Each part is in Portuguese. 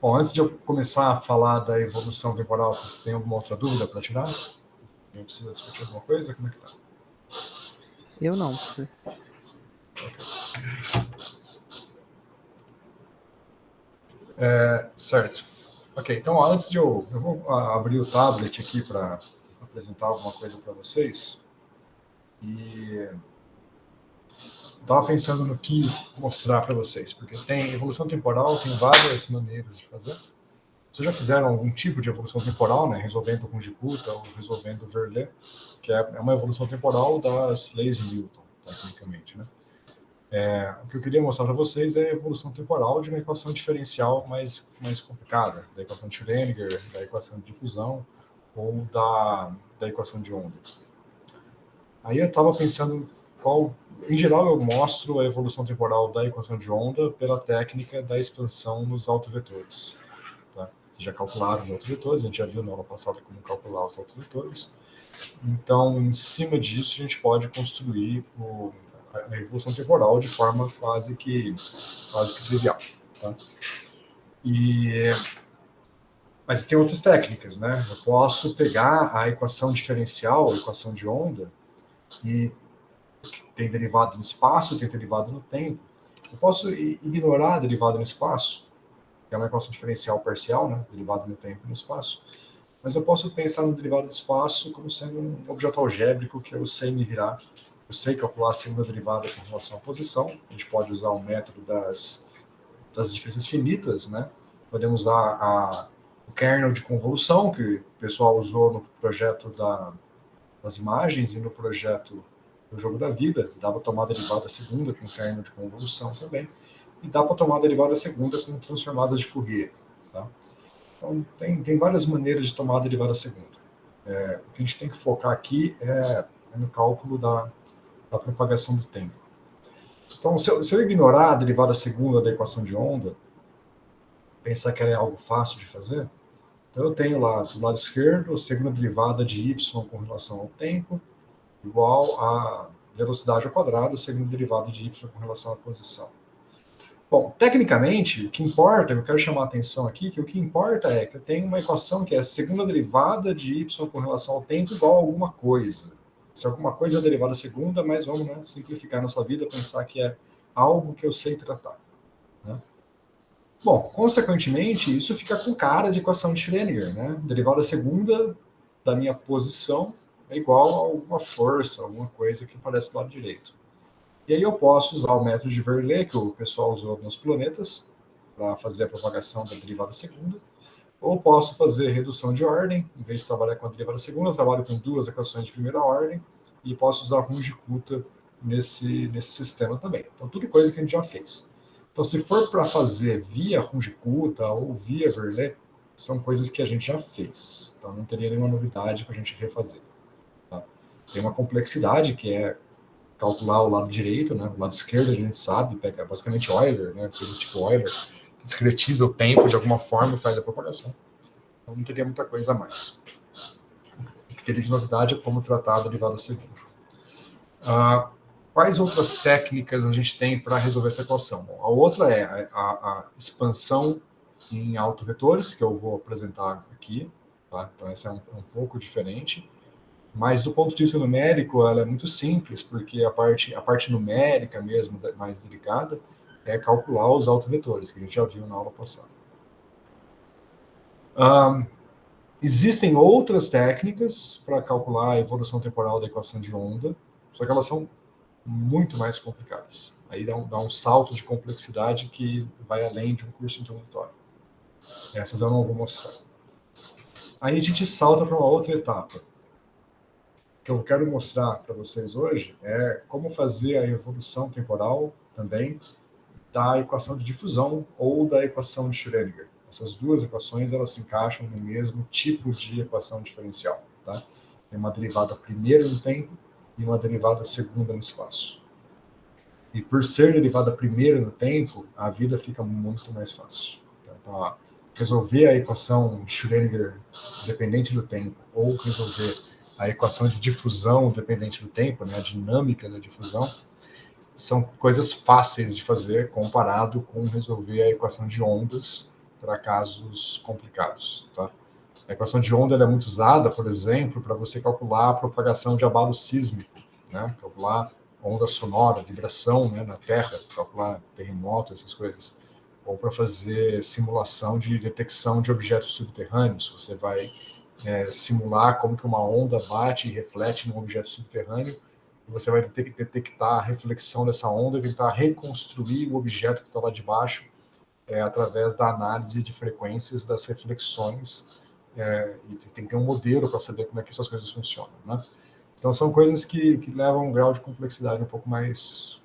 Bom, antes de eu começar a falar da evolução temporal, vocês têm alguma outra dúvida para tirar? Eu preciso discutir alguma coisa? Como é que tá? Eu não, professor. Certo. Ok, então antes de eu vou abrir o tablet aqui para apresentar alguma coisa para vocês. E estava pensando no que mostrar para vocês, porque tem evolução temporal, tem várias maneiras de fazer. Vocês já fizeram algum tipo de evolução temporal, né? Resolvendo Runge-Kutta ou resolvendo Verlet, que é uma evolução temporal das leis de Newton, tecnicamente, né? O que eu queria mostrar para vocês é a evolução temporal de uma equação diferencial mais complicada, da equação de Schrödinger, da equação de difusão ou da equação de onda. Aí eu estava pensando em geral eu mostro a evolução temporal da equação de onda pela técnica da expansão nos autovetores. Tá? Vocês já calcularam os autovetores, a gente já viu na aula passada como calcular os autovetores. Então, em cima disso, a gente pode construir a evolução temporal de forma quase que trivial. Tá? Mas tem outras técnicas, né? Eu posso pegar a equação diferencial, a equação de onda, e tem derivada no espaço, tem derivada no tempo. Eu posso ignorar a derivada no espaço, que é uma equação diferencial parcial, né? Derivada no tempo e no espaço. Mas eu posso pensar no derivado do espaço como sendo um objeto algébrico que eu sei me virar. Eu sei calcular a segunda derivada com relação à posição. A gente pode usar o método das diferenças finitas, né? Podemos usar o kernel de convolução, que o pessoal usou no projeto das imagens e no projeto do jogo da vida. Dá para tomar a derivada segunda com kernel de convolução também. E dá para tomar a derivada segunda com transformadas de Fourier. Tá? Então, tem várias maneiras de tomar a derivada segunda. O que a gente tem que focar aqui é no cálculo da propagação do tempo. Então, se eu ignorar a derivada segunda da equação de onda, pensar que ela é algo fácil de fazer, então eu tenho lá do lado esquerdo a segunda derivada de y com relação ao tempo, igual a velocidade ao quadrado, a segunda derivada de y com relação à posição. Bom, tecnicamente, o que importa, eu quero chamar a atenção aqui, que o que importa é que eu tenho uma equação que é a segunda derivada de y com relação ao tempo igual a alguma coisa. Se alguma coisa é a derivada segunda, mas vamos, né, simplificar na sua vida, pensar que é algo que eu sei tratar. Né? Bom, consequentemente, isso fica com cara de equação de Schrödinger, né? Derivada segunda da minha posição é igual a alguma força, alguma coisa que aparece do lado direito. E aí eu posso usar o método de Verlet, que o pessoal usou nos planetas, para fazer a propagação da derivada segunda, ou posso fazer redução de ordem, em vez de trabalhar com a derivada segunda, eu trabalho com duas equações de primeira ordem, e posso usar Runge-Kutta nesse sistema também. Então, tudo coisa que a gente já fez. Então, se for para fazer via Runge-Kutta ou via Verlet, são coisas que a gente já fez. Então, não teria nenhuma novidade para a gente refazer. Tá? Tem uma complexidade que é calcular o lado direito, né? O lado esquerdo a gente sabe, pega basicamente Euler, né? Coisas tipo Euler, discretiza o tempo de alguma forma e faz a propagação. Então não teria muita coisa a mais. O que teria de novidade é como tratar a derivada segunda. Quais outras técnicas a gente tem para resolver essa equação? Bom, a outra é a expansão em autovetores, que eu vou apresentar aqui. Tá? Então essa é um pouco diferente. Mas do ponto de vista numérico, ela é muito simples, porque a parte numérica mesmo, mais delicada, é calcular os autovetores, que a gente já viu na aula passada. Existem outras técnicas para calcular a evolução temporal da equação de onda, só que elas são muito mais complicadas. Aí dá um salto de complexidade que vai além de um curso introdutório. Essas eu não vou mostrar. Aí a gente salta para uma outra etapa. O que eu quero mostrar para vocês hoje é como fazer a evolução temporal também da equação de difusão ou da equação de Schrödinger. Essas duas equações elas se encaixam no mesmo tipo de equação diferencial. Tá? Tem uma derivada primeira no tempo e uma derivada segunda no espaço. E por ser derivada primeira no tempo, a vida fica muito mais fácil. Então, resolver a equação Schrödinger dependente do tempo ou resolver a equação de difusão dependente do tempo, né, a dinâmica da difusão, são coisas fáceis de fazer comparado com resolver a equação de ondas para casos complicados. Tá? A equação de onda ela é muito usada, por exemplo, para você calcular a propagação de abalo sísmico, né? Calcular onda sonora, vibração, né, na Terra, calcular terremoto, essas coisas. Ou para fazer simulação de detecção de objetos subterrâneos. Você vai simular como que uma onda bate e reflete num objeto subterrâneo, e você vai detectar a reflexão dessa onda e tentar reconstruir o objeto que está lá de baixo através da análise de frequências das reflexões, e tem que ter um modelo para saber como é que essas coisas funcionam, né? Então são coisas que levam um grau de complexidade um pouco mais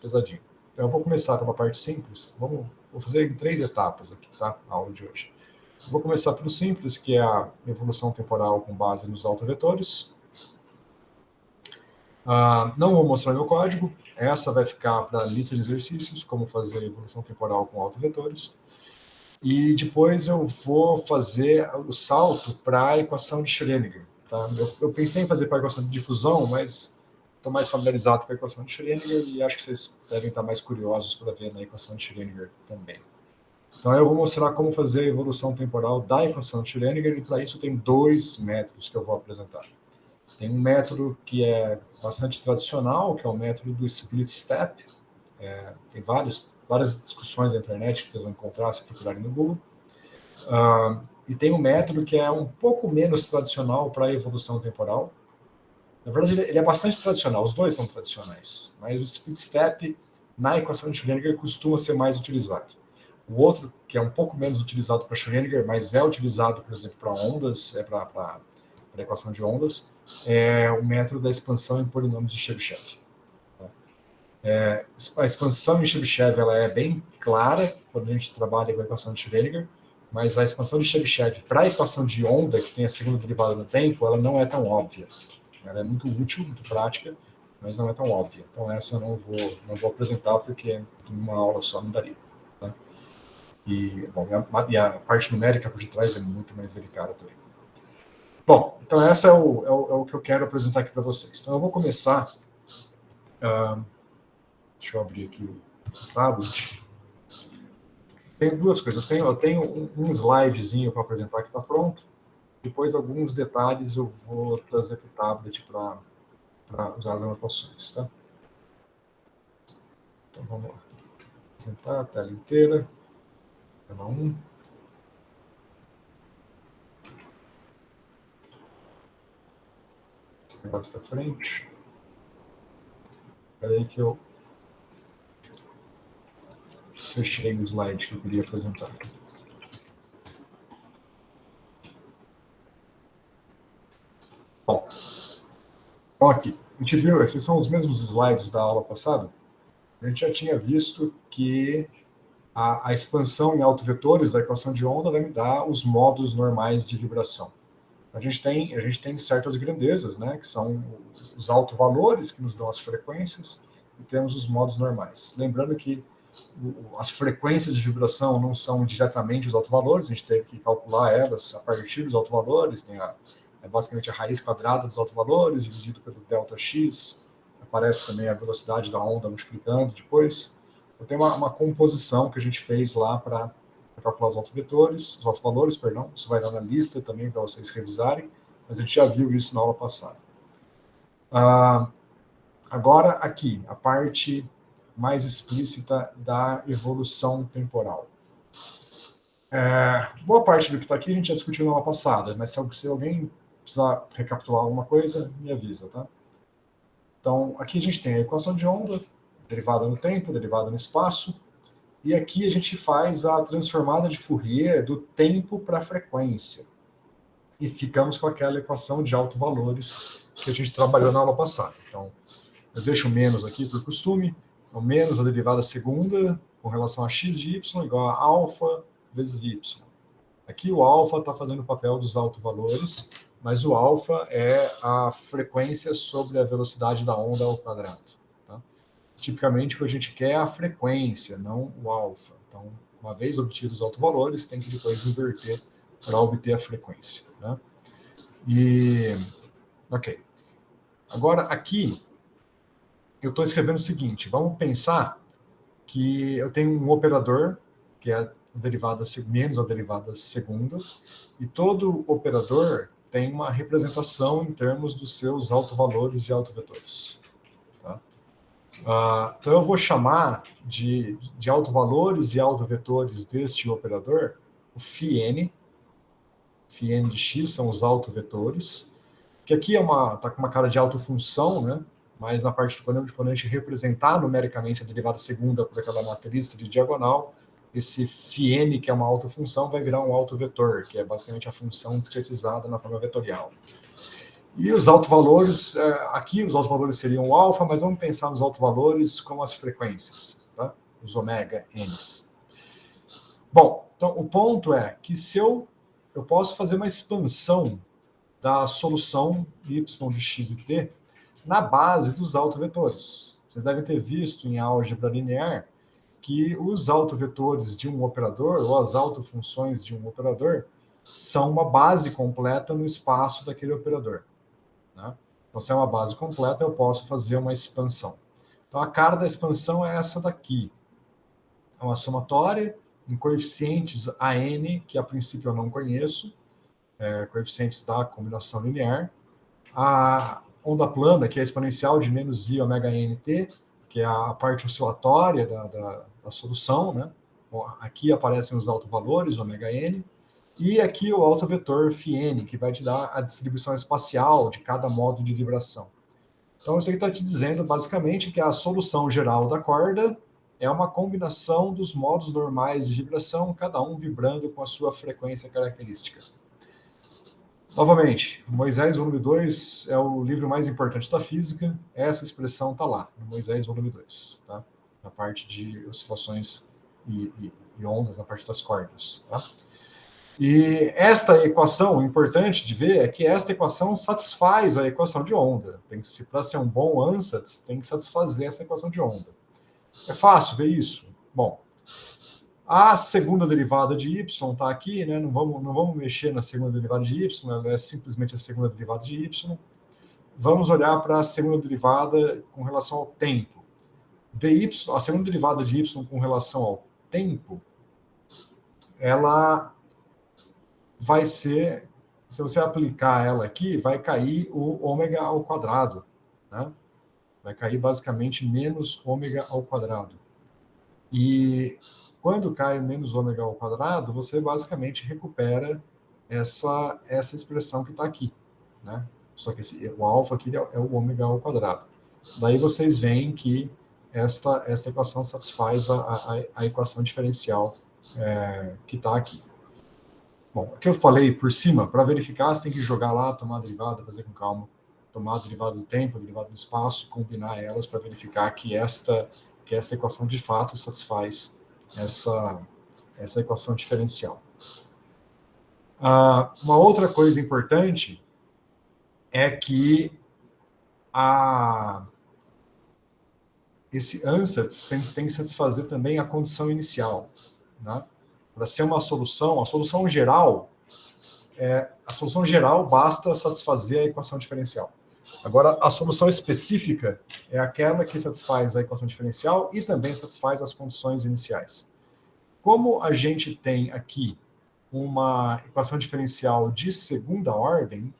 pesadinho. Então eu vou começar pela parte simples, vou fazer em 3 etapas aqui, tá? A aula de hoje. Eu vou começar pelo simples, que é a evolução temporal com base nos autovetores. Não vou mostrar meu código, essa vai ficar para a lista de exercícios, como fazer evolução temporal com autovetores. E depois eu vou fazer o salto para a equação de Schrödinger. Tá? Eu pensei em fazer para a equação de difusão, mas estou mais familiarizado com a equação de Schrödinger e acho que vocês devem estar mais curiosos para ver na equação de Schrödinger também. Então eu vou mostrar como fazer a evolução temporal da equação de Schrödinger, e para isso tem 2 métodos que eu vou apresentar. Tem um método que é bastante tradicional, que é o método do split step. Tem várias discussões na internet que vocês vão encontrar se procurarem no Google. E tem um método que é um pouco menos tradicional para a evolução temporal. Na verdade, ele é bastante tradicional, os dois são tradicionais, mas o split step na equação de Schrödinger costuma ser mais utilizado. O outro, que é um pouco menos utilizado para Schrödinger, mas é utilizado, por exemplo, para ondas, para a equação de ondas, é o método da expansão em polinômios de Chebyshev. A expansão em Chebyshev ela é bem clara quando a gente trabalha com a equação de Schrödinger, mas a expansão de Chebyshev para a equação de onda, que tem a segunda derivada no tempo, ela não é tão óbvia. Ela é muito útil, muito prática, mas não é tão óbvia. Então essa eu não vou apresentar porque em uma aula só não daria. Tá? E a parte numérica por detrás é muito mais delicada também. Bom, então essa é o que eu quero apresentar aqui para vocês. Então eu vou começar. Deixa eu abrir aqui o tablet. Tem 2 coisas. Eu tenho um slidezinho para apresentar que está pronto. Depois, alguns detalhes eu vou trazer para o tablet para usar as anotações. Tá? Então vamos lá. Apresentar a tela inteira. Tela 1. Esse negócio para frente. Espera aí que eu tirei o slide que eu queria apresentar. Bom, então aqui, a gente viu, esses são os mesmos slides da aula passada. A gente já tinha visto que a expansão em autovetores da equação de onda vai me dar os modos normais de vibração. A gente tem certas grandezas, né, que são os autovalores, que nos dão as frequências, e temos os modos normais. Lembrando que as frequências de vibração não são diretamente os autovalores, a gente teve que calcular elas a partir dos autovalores, tem basicamente a raiz quadrada dos autovalores, dividido pelo ΔX, aparece também a velocidade da onda multiplicando depois. Então, tem uma composição que a gente fez lá para calcular os autovalores, perdão. Isso vai dar na lista também para vocês revisarem, mas a gente já viu isso na aula passada. Agora, aqui, a parte mais explícita da evolução temporal. Boa parte do que está aqui a gente já discutiu na aula passada, mas se alguém precisar recapitular alguma coisa, me avisa, tá? Então, aqui a gente tem a equação de onda, derivada no tempo, derivada no espaço, e aqui a gente faz a transformada de Fourier do tempo para a frequência. E ficamos com aquela equação de autovalores que a gente trabalhou na aula passada. Então, eu deixo menos aqui por costume, então menos a derivada segunda com relação a x de y igual a alfa vezes y. Aqui o alfa está fazendo o papel dos autovalores, mas o alfa é a frequência sobre a velocidade da onda ao quadrado. Tá? Tipicamente, o que a gente quer é a frequência, não o alfa. Então, uma vez obtidos os autovalores, tem que depois inverter para obter a frequência. Né? Ok. Agora, aqui, eu estou escrevendo o seguinte, vamos pensar que eu tenho um operador, que é menos a derivada segunda, e todo operador tem uma representação em termos dos seus autovalores e autovetores. Tá? Então eu vou chamar de autovalores e autovetores deste operador o φn. φn de x são os autovetores, que aqui tá com uma cara de autofunção, né? Mas na parte do quando a gente representar numericamente a derivada segunda por aquela matriz de diagonal, esse φn, que é uma autofunção, vai virar um autovetor, que é basicamente a função discretizada na forma vetorial. E os autovalores, aqui os autovalores seriam o alfa, mas vamos pensar nos autovalores como as frequências, tá? Os ômega n's. Bom, então o ponto é que se eu posso fazer uma expansão da solução y de x e t na base dos autovetores. Vocês devem ter visto em álgebra linear que os autovetores de um operador, ou as autofunções de um operador, são uma base completa no espaço daquele operador. Né? Então, se é uma base completa, eu posso fazer uma expansão. Então, a cara da expansão é essa daqui. É uma somatória em coeficientes AN, que a princípio eu não conheço, coeficientes da combinação linear. A onda plana, que é a exponencial de menos i ômega nt, que é a parte oscilatória da solução, né? Bom, aqui aparecem os autovalores, ômega n, e aqui o autovetor φn, que vai te dar a distribuição espacial de cada modo de vibração. Então, isso aqui está te dizendo, basicamente, que a solução geral da corda é uma combinação dos modos normais de vibração, cada um vibrando com a sua frequência característica. Novamente, Moisés, volume 2, é o livro mais importante da física. Essa expressão está lá, no Moisés, volume 2, tá? Na parte de oscilações e ondas, na parte das cordas. Tá? E esta equação, o importante de ver é que esta equação satisfaz a equação de onda. Para ser um bom ansatz, tem que satisfazer essa equação de onda. É fácil ver isso? Bom, a segunda derivada de y está aqui, né? Não vamos mexer na segunda derivada de y, ela é simplesmente a segunda derivada de y. Vamos olhar para a segunda derivada com relação ao tempo. A segunda derivada de y com relação ao tempo, ela vai ser, se você aplicar ela aqui, vai cair o ômega ao quadrado, né? Vai cair basicamente menos ômega ao quadrado. E quando cai menos ômega ao quadrado, você basicamente recupera essa expressão que está aqui, né? Só que o alfa aqui é o ômega ao quadrado. Daí vocês veem que esta equação satisfaz a equação diferencial que está aqui. Bom, aqui eu falei por cima, para verificar, você tem que jogar lá, tomar a derivada, fazer com calma, tomar a derivada do tempo, a derivada do espaço, combinar elas para verificar que esta equação de fato satisfaz essa equação diferencial. Uma outra coisa importante é que esse ansatz tem que satisfazer também a condição inicial, né? Para ser uma solução, a solução geral basta satisfazer a equação diferencial. Agora, a solução específica é aquela que satisfaz a equação diferencial e também satisfaz as condições iniciais. Como a gente tem aqui uma equação diferencial de segunda ordem,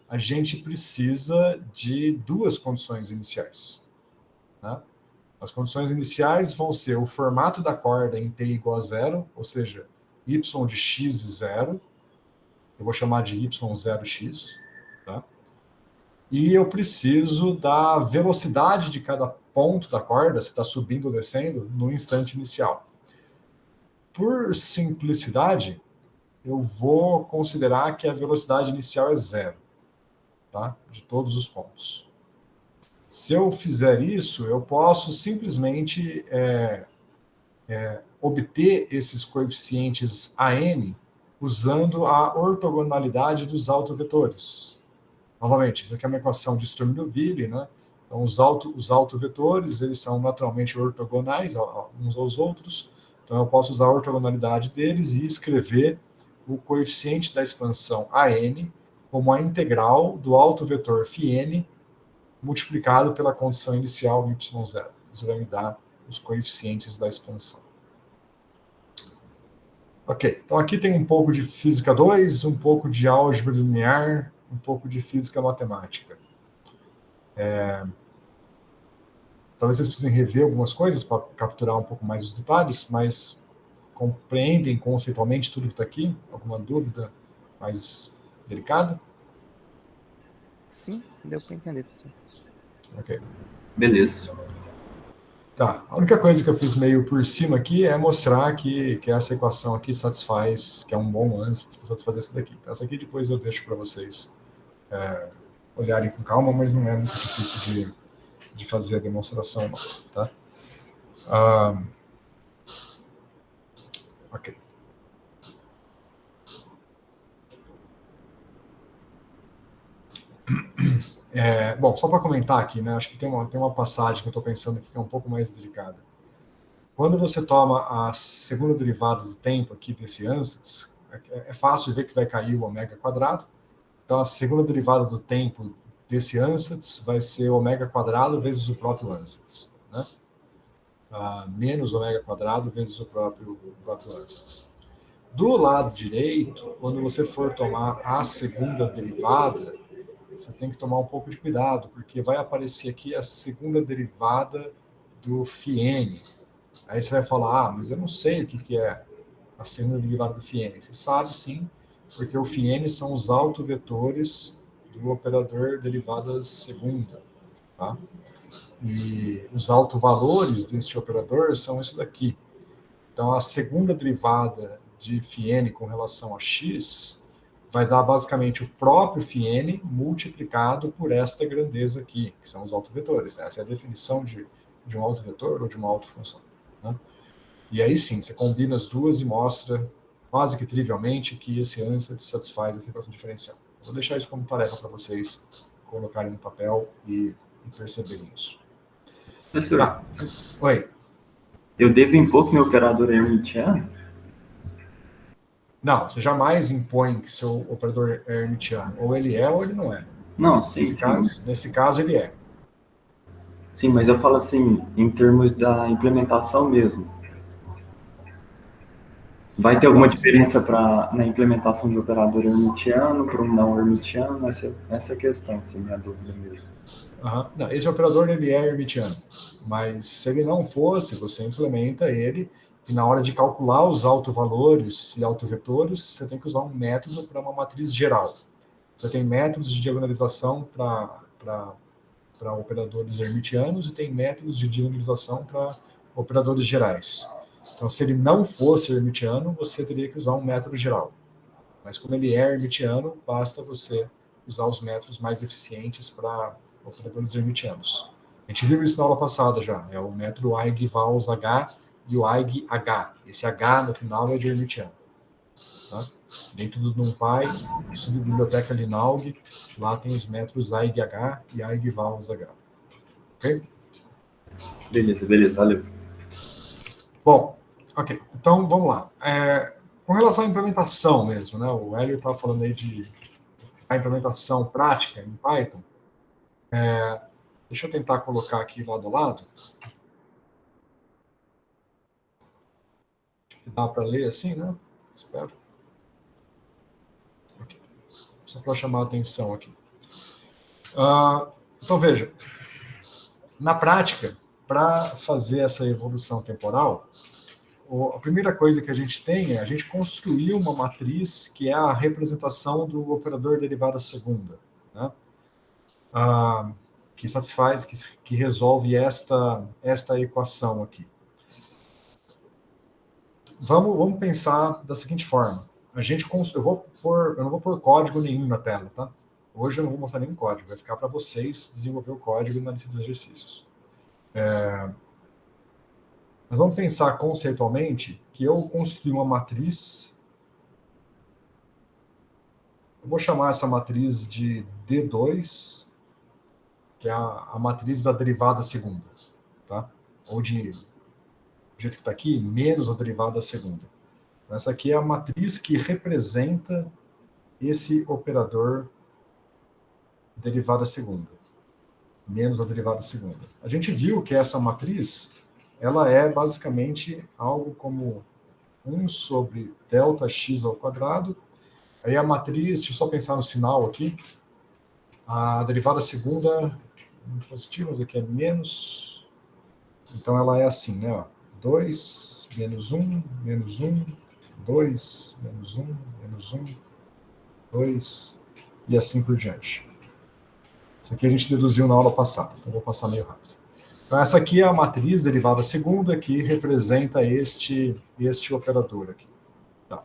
a gente precisa de duas condições iniciais. Né? As condições iniciais vão ser o formato da corda em t igual a zero, ou seja, y de x zero, eu vou chamar de y0x, tá? E eu preciso da velocidade de cada ponto da corda, se está subindo ou descendo, no instante inicial. Por simplicidade, eu vou considerar que a velocidade inicial é zero, tá? De todos os pontos. Se eu fizer isso, eu posso simplesmente obter esses coeficientes AN usando a ortogonalidade dos autovetores. Novamente, isso aqui é uma equação de Sturm e Liouville, né? Então, os autovetores, eles são naturalmente ortogonais uns aos outros, então eu posso usar a ortogonalidade deles e escrever o coeficiente da expansão AN como a integral do autovetor φn multiplicado pela condição inicial y0. Isso vai me dar os coeficientes da expansão. Ok, então aqui tem um pouco de física 2, um pouco de álgebra linear, um pouco de física matemática. Talvez vocês precisem rever algumas coisas para capturar um pouco mais os detalhes, mas compreendem conceitualmente tudo que está aqui? Alguma dúvida mais delicada? Sim, deu para entender, professor. Ok. Beleza. Tá, a única coisa que eu fiz meio por cima aqui é mostrar que essa equação aqui satisfaz, que é um bom lance para satisfazer essa daqui. Essa aqui depois eu deixo para vocês olharem com calma, mas não é muito difícil de fazer a demonstração, não, tá? Ok. Bom, só para comentar aqui, né? Acho que tem uma passagem que eu estou pensando aqui que é um pouco mais delicada. Quando você toma a segunda derivada do tempo aqui desse ansatz, é fácil ver que vai cair o ômega quadrado. Então, a segunda derivada do tempo desse ansatz vai ser ômega quadrado vezes o próprio ansatz, né? Menos ômega quadrado vezes o próprio ansatz. Do lado direito, quando você for tomar a segunda derivada, você tem que tomar um pouco de cuidado, porque vai aparecer aqui a segunda derivada do φn. Aí você vai falar, mas eu não sei o que é a segunda derivada do φn. Você sabe sim, porque o φn são os autovetores do operador derivada segunda, tá? E os autovalores deste operador são isso daqui. Então, a segunda derivada de φn com relação a x vai dar basicamente o próprio φn multiplicado por esta grandeza aqui, que são os autovetores. Essa é a definição de um autovetor ou de uma autofunção, né? E aí sim, você combina as duas e mostra, quase que trivialmente, que esse ansatz satisfaz essa equação diferencial. Vou deixar isso como tarefa para vocês colocarem no papel e perceberem isso. Professor, Oi. eu devo impor que meu operador é hermitiano? Não, você jamais impõe que seu operador é hermitiano. Ou ele é ou ele não é. Não, sim, Nesse caso, ele é. Sim, mas eu falo assim, em termos da implementação mesmo. Vai ter alguma diferença na implementação de operador hermitiano para um não hermitiano? Essa é a questão, assim, minha dúvida mesmo. Não, esse operador ele é hermitiano. Mas se ele não fosse, você implementa ele e na hora de calcular os autovalores e autovetores, você tem que usar um método para uma matriz geral. Você tem métodos de diagonalização para operadores hermitianos e tem métodos de diagonalização para operadores gerais. Então, se ele não fosse hermitiano, você teria que usar um método geral. Mas como ele é hermitiano, basta você usar os métodos mais eficientes para operadores hermitianos. A gente viu isso na aula passada já. É o método Eig-Vals-H e o Eig-H. Esse H no final é de hermitiano. Tá? Dentro do NumPy, subbiblioteca Linaug, lá tem os métodos Eig-H e Eig-Vals-H. Ok? Beleza, valeu. Bom, ok. Então, vamos lá. Com relação à implementação mesmo, né? O Hélio estava falando aí de a implementação prática em Python. Deixa eu tentar colocar aqui lado a lado. Dá para ler assim, né? Espero. Okay. Só para chamar a atenção aqui. Então, veja. Na prática, para fazer essa evolução temporal, a primeira coisa que a gente tem é a gente construir uma matriz que é a representação do operador derivada segunda, né? Que satisfaz, que resolve esta equação aqui. Vamos pensar da seguinte forma. Eu não vou pôr código nenhum na tela, tá? Hoje eu não vou mostrar nenhum código, vai ficar para vocês desenvolver o código na lista de exercícios. Mas vamos pensar conceitualmente que eu construí uma matriz. Eu vou chamar essa matriz de D2, que é a matriz da derivada segunda, tá? Ou do jeito que está aqui, menos a derivada segunda. Essa aqui é a matriz que representa esse operador derivada segunda, menos a derivada segunda. A gente viu que essa matriz, ela é basicamente algo como 1 sobre Δx ao quadrado. Aí a matriz, deixa eu só pensar no sinal aqui. A derivada segunda positiva, mas aqui é menos. Então ela é assim, né? Ó, 2, menos 1, menos 1, 2, menos 1, menos 1, 2, e assim por diante. Isso aqui a gente deduziu na aula passada, então vou passar meio rápido. Então essa aqui é a matriz derivada segunda que representa este operador aqui. Tá.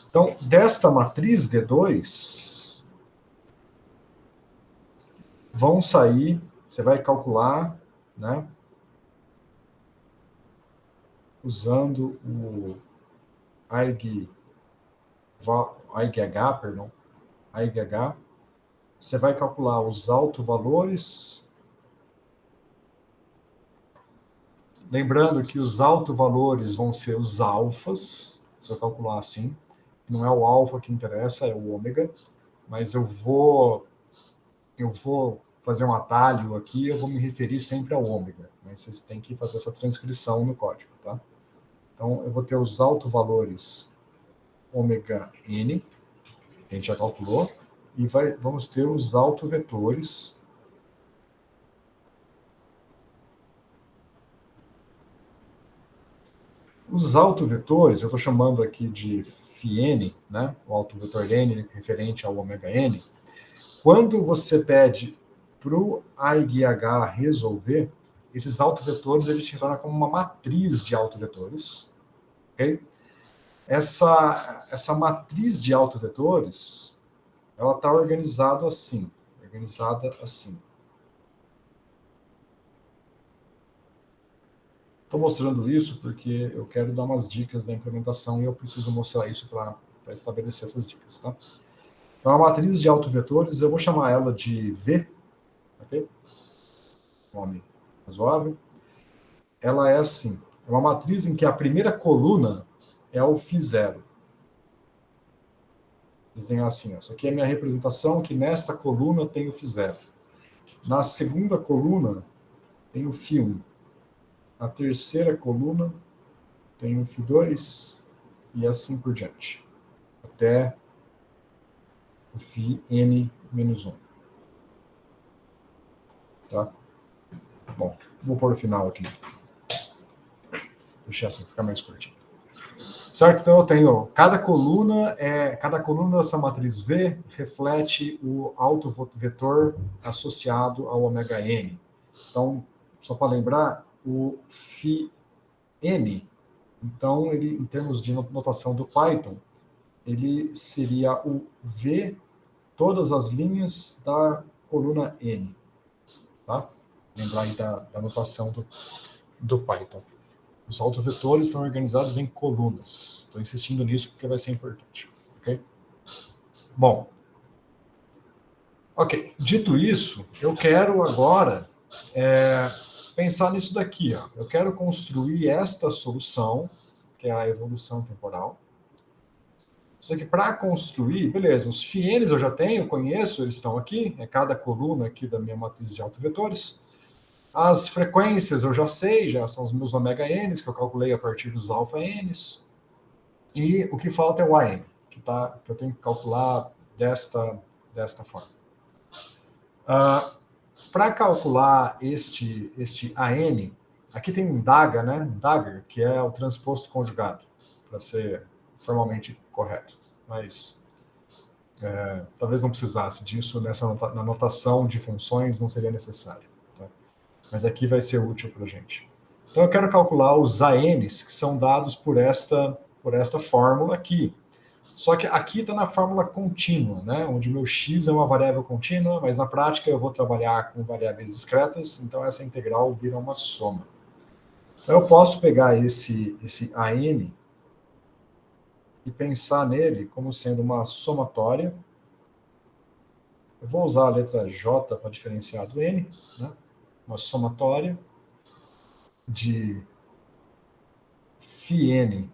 Então, desta matriz D2, vão sair, você vai calcular, né? Usando o EIGH, você vai calcular os autovalores. Lembrando que os autovalores vão ser os alfas, se eu calcular assim. Não é o alfa que interessa, é o ômega. Mas eu vou fazer um atalho aqui, eu vou me referir sempre ao ômega. Mas vocês têm que fazer essa transcrição no código, tá? Então, eu vou ter os autovalores ômega n, que a gente já calculou, e vamos ter os autovetores. Os autovetores, eu estou chamando aqui de φn, né? O autovetor n referente ao ômega n. Quando você pede para o EIGH resolver, esses autovetores eles se tornam como uma matriz de autovetores. Okay? Essa matriz de autovetores, ela está organizada assim. Estou mostrando isso porque eu quero dar umas dicas da implementação e eu preciso mostrar isso para estabelecer essas dicas, tá? Então, a matriz de autovetores, eu vou chamar ela de V, ok? Nome razoável. Ela é assim, é uma matriz em que a primeira coluna é o φ0. Desenhar assim, ó. Isso aqui é a minha representação, que nesta coluna tem o φ0. Na segunda coluna tem o φ1. Na terceira coluna tem o φ2 e assim por diante. Até o φn-1. Tá? Bom, vou pôr o final aqui. Deixar assim, ficar mais curtinho. Certo? Então eu tenho cada coluna dessa matriz V reflete o autovetor associado ao ômega n. Então, só para lembrar, o φn, então ele, em termos de notação do Python, ele seria o V, todas as linhas da coluna n. Tá? Lembrar aí da notação do Python. Os autovetores estão organizados em colunas. Estou insistindo nisso porque vai ser importante. Ok? Bom. Ok. Dito isso, eu quero agora pensar nisso daqui. Ó. Eu quero construir esta solução, que é a evolução temporal. Só que para construir, beleza, os φn's eu já tenho, conheço, eles estão aqui, é cada coluna aqui da minha matriz de autovetores. As frequências eu já sei, já são os meus ômega n's, que eu calculei a partir dos alfa n's. E o que falta é o AN, que eu tenho que calcular desta forma. Para calcular este AN, aqui tem um DAGA, né? Dagger, que é o transposto conjugado, para ser formalmente correto. Mas talvez não precisasse disso na notação de funções, não seria necessário. Mas aqui vai ser útil para a gente. Então, eu quero calcular os ANs que são dados por esta fórmula aqui. Só que aqui está na fórmula contínua, né? Onde o meu x é uma variável contínua, mas na prática eu vou trabalhar com variáveis discretas, então essa integral vira uma soma. Então, eu posso pegar esse AN e pensar nele como sendo uma somatória. Eu vou usar a letra J para diferenciar do N, né? Uma somatória de φn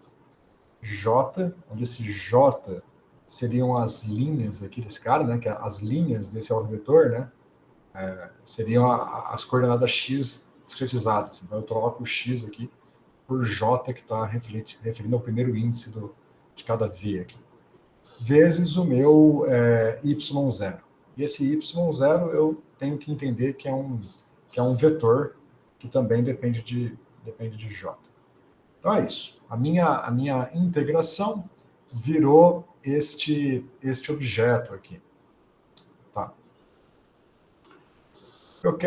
J, onde esse J seriam as linhas aqui desse cara, né? Que as linhas desse autovetor, né? Seriam as coordenadas x discretizadas. Então eu troco o x aqui por J, que está referindo ao primeiro índice de cada V aqui, vezes o meu Y0. E esse Y0 eu tenho que entender que é um vetor que também depende de J. Então é isso. A minha integração virou este objeto aqui. Tá.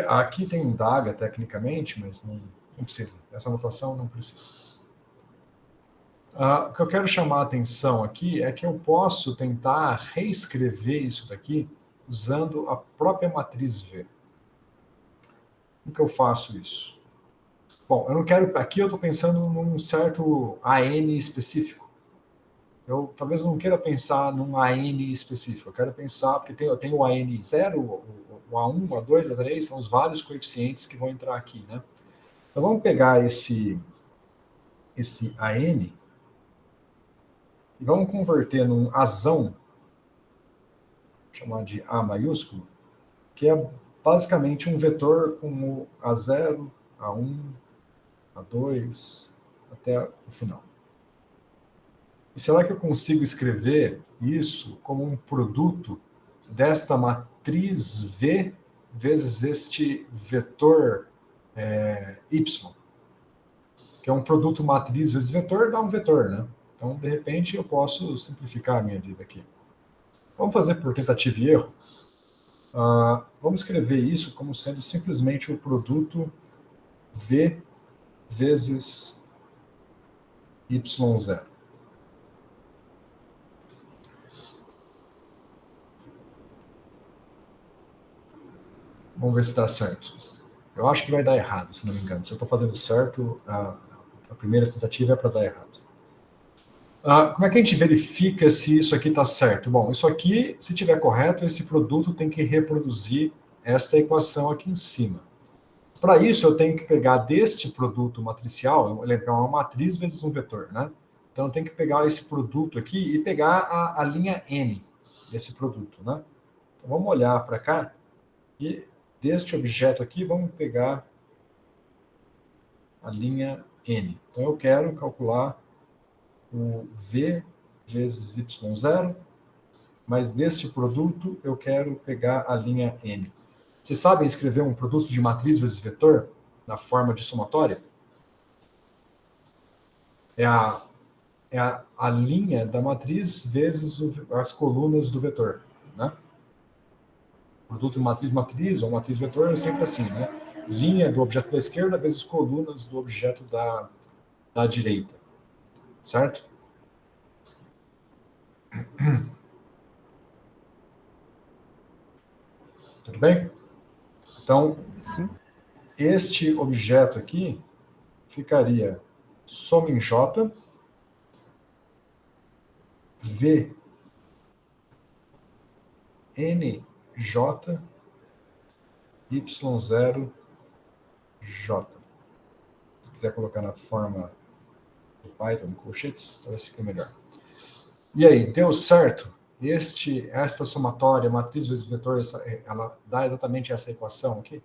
Aqui tem um DAGA, tecnicamente, mas não precisa. Essa notação não precisa. O que eu quero chamar a atenção aqui é que eu posso tentar reescrever isso daqui usando a própria matriz V. Como que eu faço isso? Bom, eu não quero... Aqui eu estou pensando num certo AN específico. Eu talvez não queira pensar num AN específico. Eu quero pensar... Porque eu tenho o AN0, o A1, o A2, o A3, são os vários coeficientes que vão entrar aqui, né? Então vamos pegar esse AN e vamos converter num Azão, vou chamar de A maiúsculo, que é basicamente um vetor com o A0, A1, A2, até o final. E será que eu consigo escrever isso como um produto desta matriz V vezes este vetor Y? Que é um produto matriz vezes vetor, dá um vetor, né? Então, de repente, eu posso simplificar a minha vida aqui. Vamos fazer por tentativa e erro. Vamos escrever isso como sendo simplesmente o produto V vezes Y0. Vamos ver se dá certo. Eu acho que vai dar errado, se não me engano. Se eu estou fazendo certo, a primeira tentativa é para dar errado. Como é que a gente verifica se isso aqui está certo? Bom, isso aqui, se estiver correto, esse produto tem que reproduzir esta equação aqui em cima. Para isso, eu tenho que pegar deste produto matricial, lembrar uma matriz vezes um vetor, né? Então, eu tenho que pegar esse produto aqui e pegar a linha N desse produto, né? Então, vamos olhar para cá e deste objeto aqui, vamos pegar a linha N. Então, eu quero calcular o V vezes Y0, mas deste produto eu quero pegar a linha N. Vocês sabem escrever um produto de matriz vezes vetor na forma de somatória? É a linha da matriz vezes as colunas do vetor, né? Produto de matriz ou matriz vetor é sempre assim, né? Linha do objeto da esquerda vezes colunas do objeto da direita, certo? Tudo bem? Então, Sim. este objeto aqui ficaria soma em J, V, N, J, Y0, J. Se quiser colocar na forma do Python, em colchetes, talvez fique melhor. E aí, deu certo? Esta somatória, matriz vezes vetor, ela dá exatamente essa equação aqui?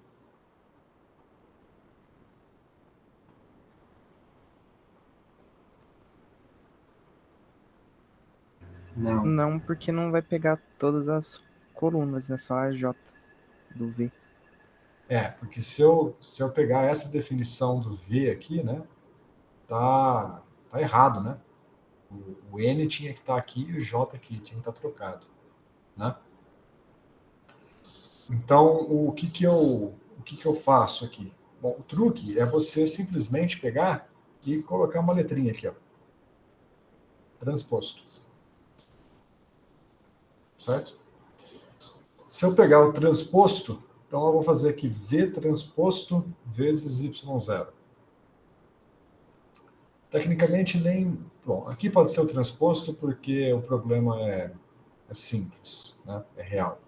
Não. Não, porque não vai pegar todas as colunas, é só a J do V. Porque se eu pegar essa definição do V aqui, né, tá errado, né? O N tinha que estar aqui e o J aqui, tinha que estar trocado, né? Então, o que eu faço aqui? Bom, o truque é você simplesmente pegar e colocar uma letrinha aqui, ó. Transposto. Certo? Se eu pegar o transposto, então eu vou fazer aqui V transposto vezes Y0. Tecnicamente, nem... Bom, aqui pode ser o transposto porque o problema é simples, né? É real.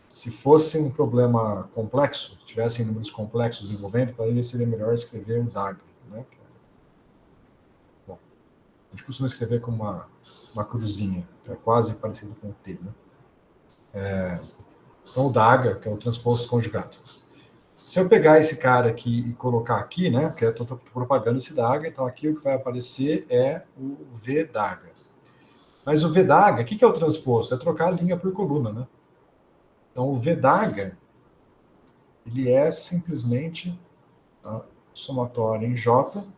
Se fosse um problema complexo, tivessem números complexos envolvendo, talvez seria melhor escrever um DAG, né? Bom, a gente costuma escrever com uma cruzinha, que é quase parecido com o T, né? Então, o DAGA, que é o transposto conjugado. Se eu pegar esse cara aqui e colocar aqui, né, porque eu estou propagando esse DAGA, então aqui o que vai aparecer é o VDAGA. Mas o VDAGA, o que é o transposto? É trocar a linha por coluna, né? Então o VDAGA, ele é simplesmente a somatória em J.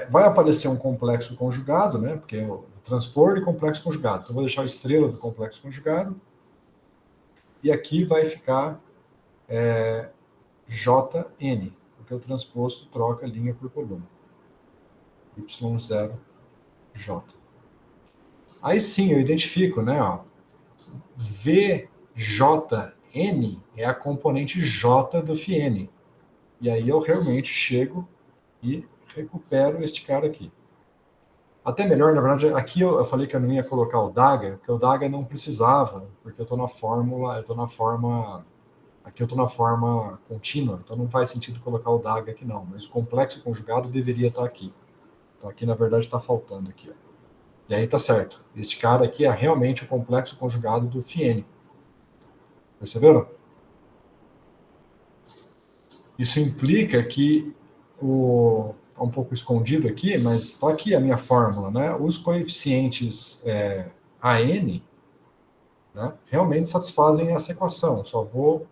Vai aparecer um complexo conjugado, né? Porque é o transpor de complexo conjugado. Então eu vou deixar a estrela do complexo conjugado. E aqui vai ficar JN, porque o transposto troca linha por coluna. Y0J. Aí sim, eu identifico, né? Ó, VJN é a componente J do φn. E aí eu realmente chego e recupero este cara aqui. Até melhor, na verdade, aqui eu falei que eu não ia colocar o DAGA, porque o DAGA não precisava, porque eu estou na fórmula, aqui eu estou na forma contínua, então não faz sentido colocar o DAGA aqui não, mas o complexo conjugado deveria estar aqui. Então aqui, na verdade, está faltando aqui. Ó. E aí tá certo. Este cara aqui é realmente o complexo conjugado do φn. Perceberam? Isso implica que tá um pouco escondido aqui, mas está aqui a minha fórmula, né? Os coeficientes AN, né, realmente satisfazem essa equação. Só vou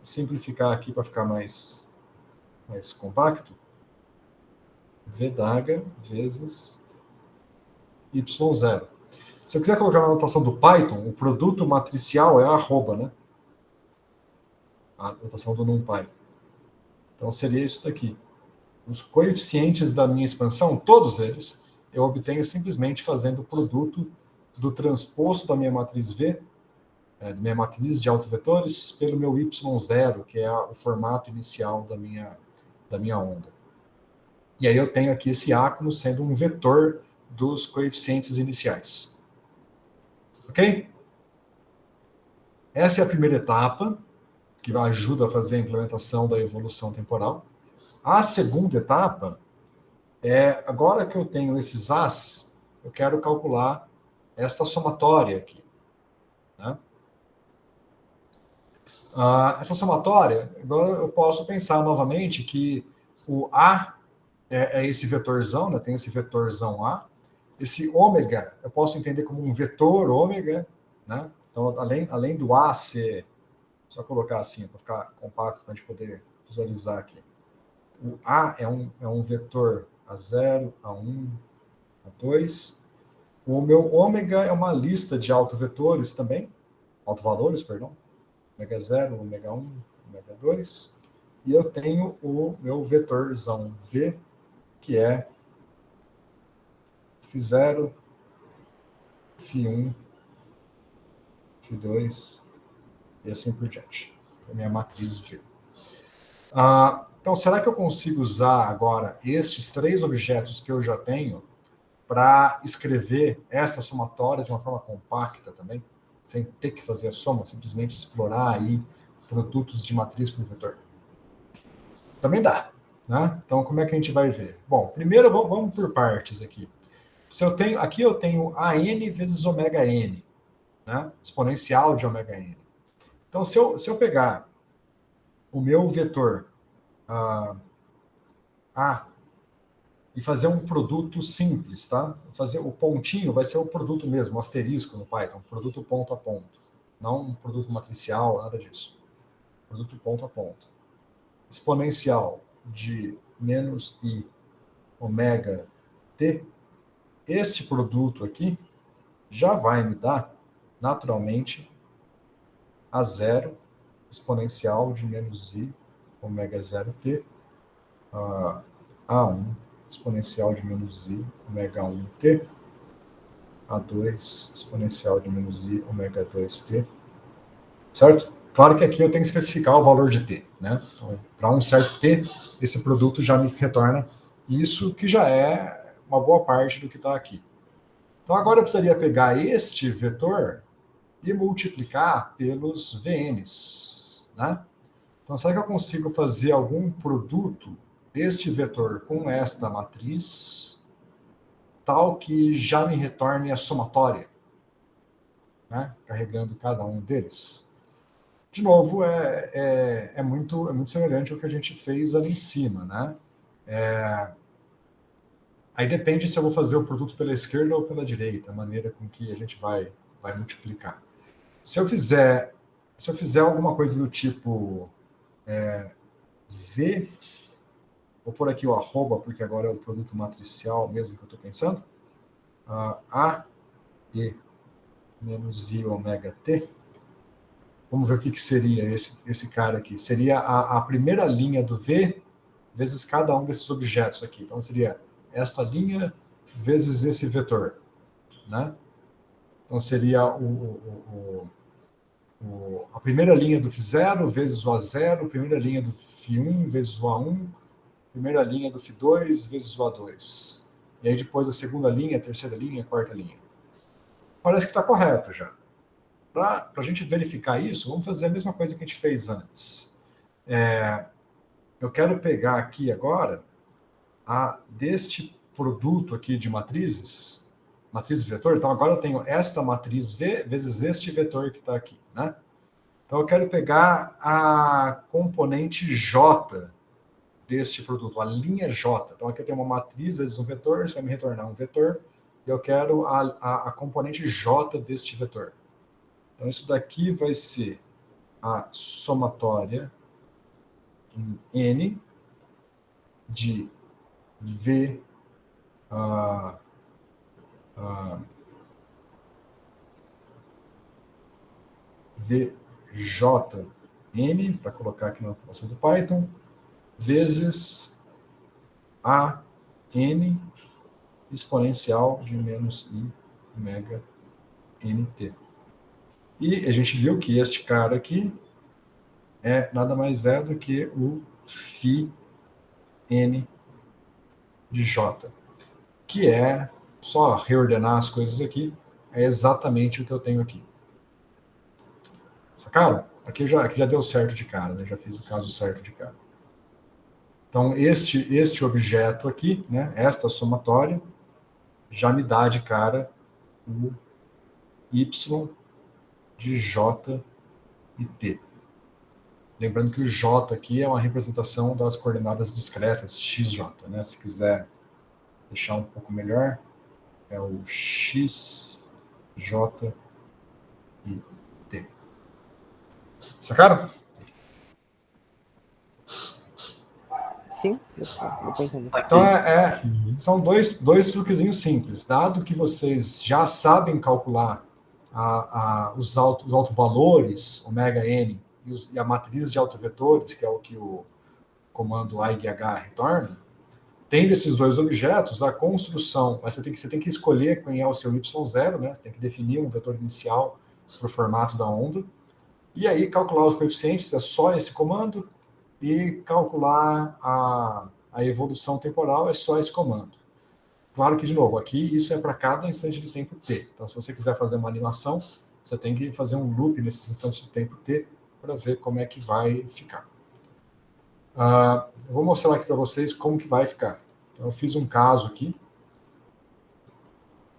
simplificar aqui para ficar mais compacto. VDAGA vezes Y0. Se eu quiser colocar na notação do Python, o produto matricial é arroba, né? A notação do NumPy. Então seria isso daqui. Os coeficientes da minha expansão, todos eles, eu obtenho simplesmente fazendo o produto do transposto da minha matriz V, da minha matriz de autovetores, pelo meu Y0, que é o formato inicial da minha onda. E aí eu tenho aqui esse A como sendo um vetor dos coeficientes iniciais. Ok? Essa é a primeira etapa, que ajuda a fazer a implementação da evolução temporal. A segunda etapa agora que eu tenho esses As, eu quero calcular esta somatória aqui. Né? Essa somatória, agora eu posso pensar novamente que o A é esse vetorzão, né? Tem esse vetorzão A. Esse ômega, eu posso entender como um vetor ômega, né? Então, além do A ser, só colocar assim, para ficar compacto, para a gente poder visualizar aqui. O A é um vetor A0, A1, A2. O meu ômega é uma lista de autovetores também, autovalores, perdão. Ômega 0, ômega 1, ômega 2. E eu tenho o meu vetorzão V, que é φ0, φ1, φ2 e assim por diante. A minha matriz V. Então, será que eu consigo usar agora estes três objetos que eu já tenho para escrever essa somatória de uma forma compacta também, sem ter que fazer a soma, simplesmente explorar aí produtos de matriz por vetor? Também dá, né? Então, como é que a gente vai ver? Bom, primeiro vamos por partes aqui. Aqui eu tenho AN vezes ômega N, né? Exponencial de ômega N. Então, se eu pegar o meu vetor A e fazer um produto simples, tá? Fazer o pontinho vai ser o produto mesmo, o asterisco no Python, produto ponto a ponto, não um produto matricial, nada disso. Produto ponto a ponto. Exponencial de menos I ômega T. Este produto aqui já vai me dar, naturalmente, A0 exponencial de menos I ômega 0 T, A1 exponencial de menos I ômega 1 T, A2 exponencial de menos I ômega 2 T, certo? Claro que aqui eu tenho que especificar o valor de T, né? Então, para um certo T, esse produto já me retorna isso, que já é uma boa parte do que está aqui. Então, agora eu precisaria pegar este vetor e multiplicar pelos VNs, né? Então, será que eu consigo fazer algum produto deste vetor com esta matriz, tal que já me retorne a somatória, né? Carregando cada um deles? de novo, é muito semelhante ao que a gente fez ali em cima, né? Aí depende se eu vou fazer o produto pela esquerda ou pela direita, a maneira com que a gente vai multiplicar. Se eu fizer alguma coisa do tipo V, vou pôr aqui o arroba, porque agora é o produto matricial mesmo que eu estou pensando, A e menos I ômega T. Vamos ver o que seria esse cara aqui. Seria a primeira linha do V vezes cada um desses objetos aqui. Então, seria esta linha vezes esse vetor, né? Então, seria a primeira linha do φ0 vezes o A0, a primeira linha do φ1 vezes o A1, a primeira linha do φ2 vezes o A2. E aí, depois, a segunda linha, a terceira linha, a quarta linha. Parece que está correto já. Para a gente verificar isso, vamos fazer a mesma coisa que a gente fez antes. Eu quero pegar aqui agora deste produto aqui de matrizes vetor. Então, agora eu tenho esta matriz V vezes este vetor que está aqui, né? Então, eu quero pegar a componente J deste produto, a linha J. Então, aqui eu tenho uma matriz vezes um vetor, isso vai me retornar um vetor, e eu quero a componente J deste vetor. Então, isso daqui vai ser a somatória em N de V VJN, para colocar aqui na aplicação do Python, vezes a N exponencial de menos I ômega NT. E a gente viu que este cara aqui nada mais é do que o φ N de J, que só reordenar as coisas aqui, é exatamente o que eu tenho aqui. Sacaram? Aqui já deu certo de cara, né? Já fiz o caso certo de cara. Então, este objeto aqui, né, esta somatória, já me dá de cara o Y de J e T. Lembrando que o J aqui é uma representação das coordenadas discretas, XJ, né? Se quiser deixar um pouco melhor, é o X, J e T. Sacaram? Sim, eu tô entendendo. Então, são dois truquezinhos simples. Dado que vocês já sabem calcular os autovalores, ômega n, e a matriz de autovetores, que é o que o comando AIGH retorna, tendo esses dois objetos, a construção, você tem que escolher quem é o seu y0, né? Você tem que definir um vetor inicial para o formato da onda, e aí calcular os coeficientes é só esse comando, e calcular a evolução temporal é só esse comando. Claro que, de novo, aqui isso é para cada instante de tempo t. Então, se você quiser fazer uma animação, você tem que fazer um loop nesses instantes de tempo t para ver como é que vai ficar. Eu vou mostrar aqui para vocês como que vai ficar. Então, eu fiz um caso aqui.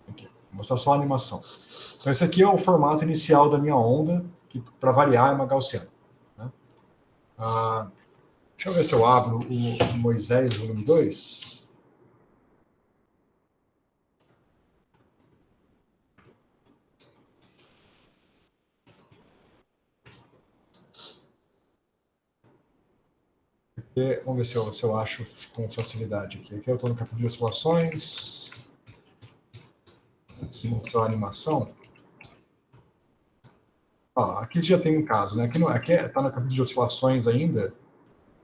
Vou mostrar só a animação. Então, esse aqui é o formato inicial da minha onda, que, para variar, é uma gaussiana. Né? Deixa eu ver se eu abro o Moisés volume 2. Vamos ver se eu acho com facilidade aqui. Aqui eu estou no capítulo de oscilações. Antes de mostrar a animação. Aqui já tem um caso, né? Aqui está no capítulo de oscilações ainda,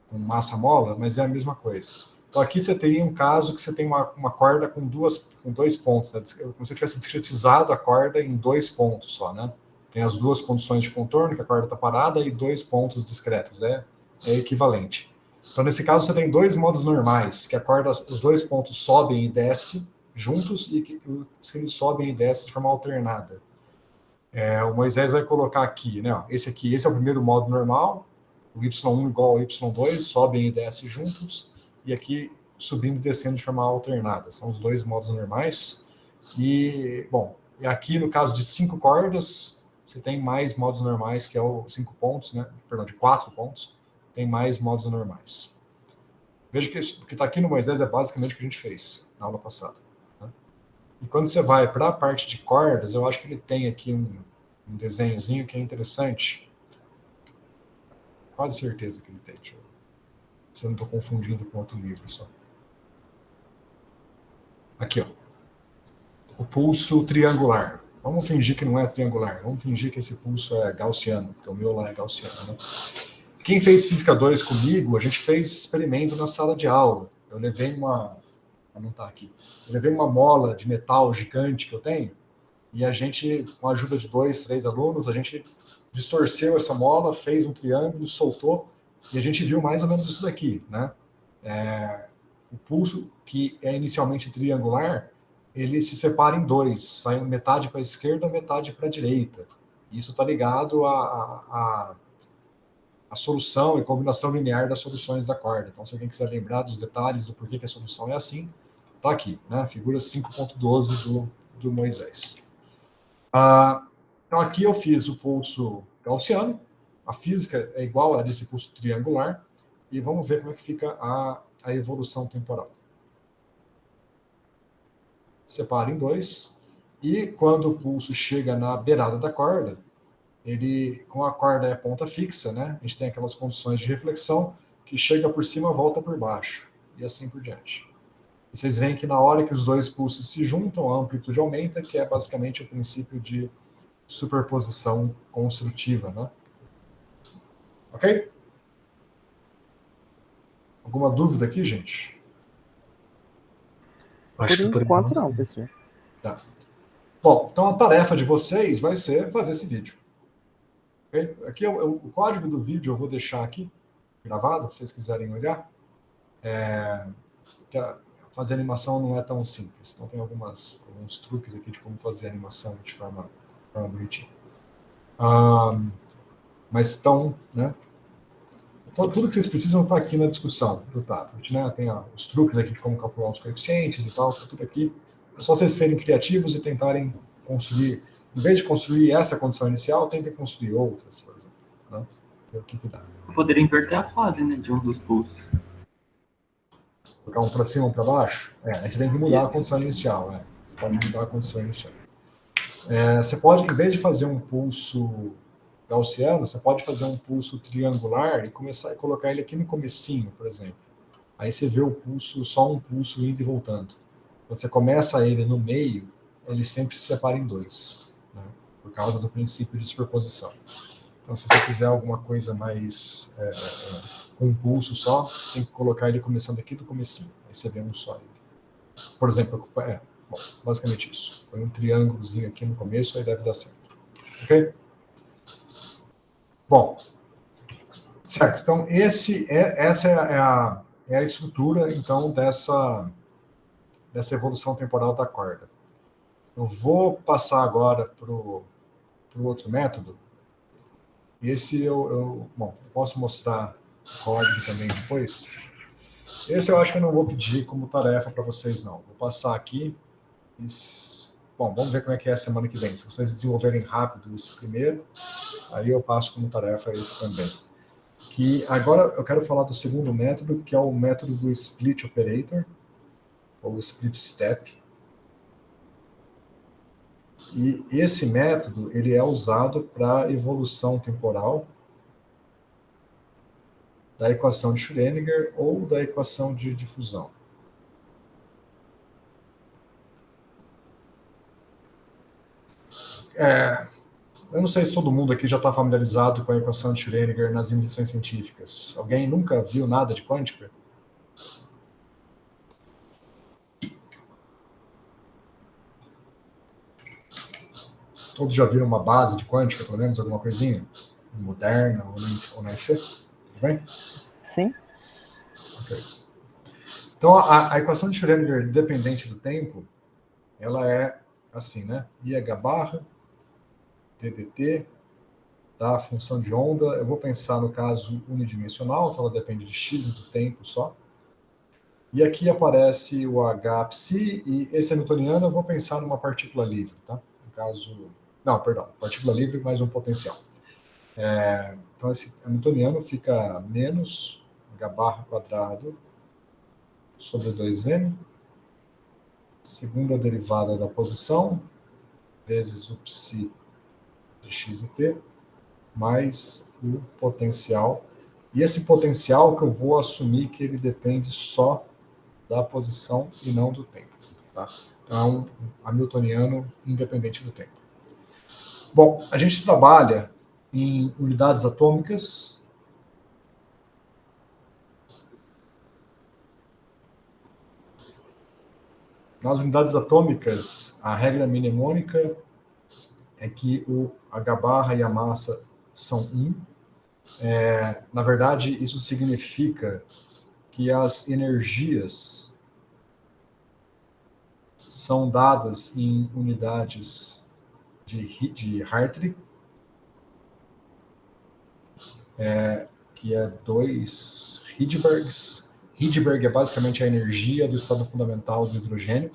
com massa-mola, mas é a mesma coisa. Então aqui você teria um caso que você tem uma corda com dois pontos, né? Como se eu tivesse discretizado a corda em 2 pontos só, né? Tem as duas condições de contorno, que a corda está parada, e 2 pontos discretos, é equivalente. Então nesse caso você tem 2 modos normais, que a corda, os 2 pontos sobem e descem juntos, e que eles sobem e descem de forma alternada. O Moisés vai colocar aqui, né? Esse é o primeiro modo normal, o y1 igual ao y2, sobem e descem juntos, e aqui subindo e descendo de forma alternada. São os 2 modos normais. E, bom, aqui no caso de 5 cordas, você tem mais modos normais, que é o 5 pontos, né? Perdão, de 4 pontos, tem mais modos normais. Veja que o que está aqui no Moisés é basicamente o que a gente fez na aula passada. Né? E quando você vai para a parte de cordas, eu acho que ele tem aqui um desenhozinho que é interessante. Quase certeza que ele tem. Se eu não estou confundindo com outro livro só. Aqui, ó. O pulso triangular. Vamos fingir que não é triangular. Vamos fingir que esse pulso é gaussiano, porque o meu lá é gaussiano. Né? Quem fez Física 2 comigo, a gente fez experimento na sala de aula. Eu levei uma... Não está aqui. Eu levei uma mola de metal gigante que eu tenho, e a gente, com a ajuda de 2, 3 alunos, a gente distorceu essa mola, fez um triângulo, soltou, e a gente viu mais ou menos isso daqui, né? O pulso, que é inicialmente triangular, ele se separa em dois, vai metade para a esquerda, metade para a direita. Isso está ligado à solução e combinação linear das soluções da corda. Então, se alguém quiser lembrar dos detalhes do porquê que a solução é assim, está aqui, né? Figura 5.12 do Moisés. Então, aqui eu fiz o pulso gaussiano, a física é igual a desse pulso triangular, e vamos ver como é que fica a evolução temporal. Separa em dois, e quando o pulso chega na beirada da corda, ele, com a corda é ponta fixa, né? A gente tem aquelas condições de reflexão que chega por cima, volta por baixo, e assim por diante. E vocês veem que na hora que os dois pulsos se juntam, a amplitude aumenta, que é basicamente o princípio de superposição construtiva, né? Ok? Alguma dúvida aqui, gente? Por enquanto não, professor. Tá. Bom, então a tarefa de vocês vai ser fazer esse vídeo. Okay? Aqui o código do vídeo eu vou deixar aqui, gravado, se vocês quiserem olhar. Fazer animação não é tão simples, então tem alguns truques aqui de como fazer animação de forma bonitinha. Mas então, né? Então, tudo que vocês precisam está aqui na discussão do tablet, né? Tem os truques aqui de como calcular os coeficientes e tal, tá tudo aqui. É só vocês serem criativos e tentarem construir, em vez de construir essa condição inicial, tentem construir outras, por exemplo. Né? Ver o que dá. Poderia inverter a fase, né, de um dos pulsos. Colocar um para cima, um para baixo? Aí você tem que mudar a condição inicial. Você pode mudar a condição inicial. Você pode, em vez de fazer um pulso gaussiano, você pode fazer um pulso triangular e começar a colocar ele aqui no comecinho, por exemplo. Aí você vê o pulso, só um pulso indo e voltando. Quando você começa ele no meio, ele sempre se separa em dois, né? Por causa do princípio de superposição. Então, se você quiser alguma coisa mais com um pulso só, você tem que colocar ele começando aqui do comecinho. Aí você vê um só. Por exemplo, bom, basicamente isso. Põe um triângulozinho aqui no começo, aí deve dar certo. Ok? Bom, certo. Então, essa é a estrutura, então, dessa evolução temporal da corda. Eu vou passar agora para o outro método. Esse bom, eu posso mostrar o código também depois. Esse eu acho que eu não vou pedir como tarefa para vocês, não. Vou passar aqui. Bom, vamos ver como é que é a semana que vem. Se vocês desenvolverem rápido esse primeiro, aí eu passo como tarefa esse também. Que agora eu quero falar do segundo método, que é o método do split operator, ou split step. E esse método ele é usado para evolução temporal da equação de Schrödinger ou da equação de difusão. Eu não sei se todo mundo aqui já está familiarizado com a equação de Schrödinger nas iniciações científicas. Alguém nunca viu nada de quântica? Todos já viram uma base de quântica, pelo menos alguma coisinha? Moderna ou na EC? Tudo bem? Sim. Ok. Então, a equação de Schrödinger dependente do tempo, ela é assim, né? IH barra, TDT, da função de onda. Eu vou pensar no caso unidimensional, então ela depende de x do tempo só. E aqui aparece o H psi, e esse hamiltoniano eu vou pensar numa partícula livre, tá? No caso, Não, perdão, partícula livre mais um potencial. Então, esse hamiltoniano fica menos h barra quadrado sobre 2m, segunda derivada da posição, vezes o psi de x e t, mais o potencial. E esse potencial que eu vou assumir que ele depende só da posição e não do tempo. Tá? Então, é um hamiltoniano independente do tempo. Bom, a gente trabalha em unidades atômicas. Nas unidades atômicas, a regra mnemônica é que o h barra e a massa são 1. Na verdade, isso significa que as energias são dadas em unidades de Hartree, que é 2 Rydbergs. Rydberg é basicamente a energia do estado fundamental do hidrogênio,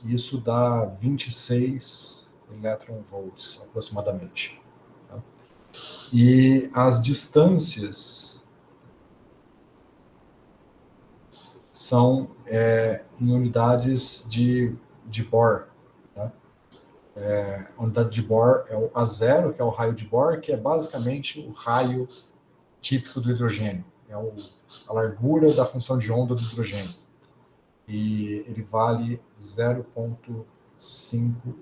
e isso dá 26 elétron-volts, aproximadamente. Tá? E as distâncias são em unidades de Bohr. Tá? A unidade de Bohr é o A0, que é o raio de Bohr, que é basicamente o raio típico do hidrogênio. É a largura da função de onda do hidrogênio. E ele vale 0,5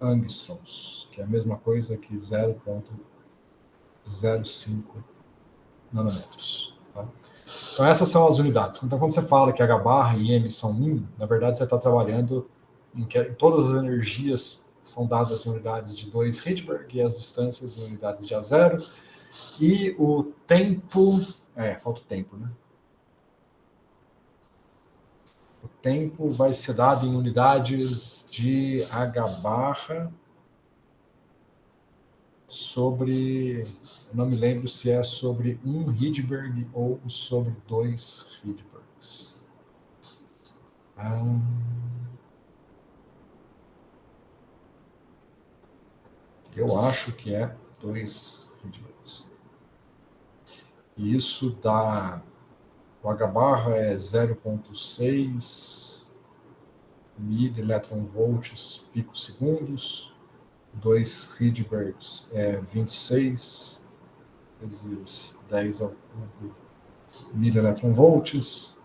angstroms, que é a mesma coisa que 0,05 nanômetros. Tá? Então, essas são as unidades. Então, quando você fala que H barra e M são 1, na verdade, você está trabalhando em que todas as energias são dadas em unidades de 2 Rydberg e as distâncias em unidades de A0. E o tempo... falta o tempo, né? O tempo vai ser dado em unidades de H barra sobre... Eu não me lembro se é sobre 1 Rydberg ou sobre 2 Rydbergs. Eu acho que é 2 Rydbergs. E isso dá... O H barra é 0,6 milieletronvolts picosegundos. 2 Rydbergs é 26 vezes 10 ao cubo milieletronvolts.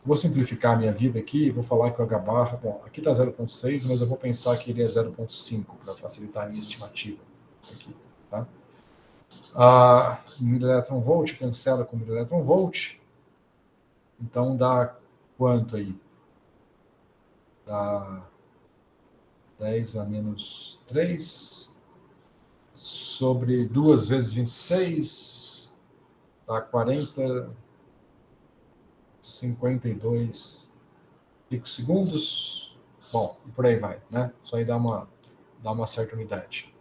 Vou simplificar a minha vida aqui, vou falar que o H barra... Bom, aqui está 0,6, mas eu vou pensar que ele é 0,5 para facilitar a minha estimativa aqui, tá? Milieletronvolt cancela com milieletronvolt. Então dá quanto aí? Dá 10 a menos 3 sobre 2 vezes 26 dá 40, 52 picosegundos. Bom, e por aí vai, né? Isso aí dá uma certa unidade.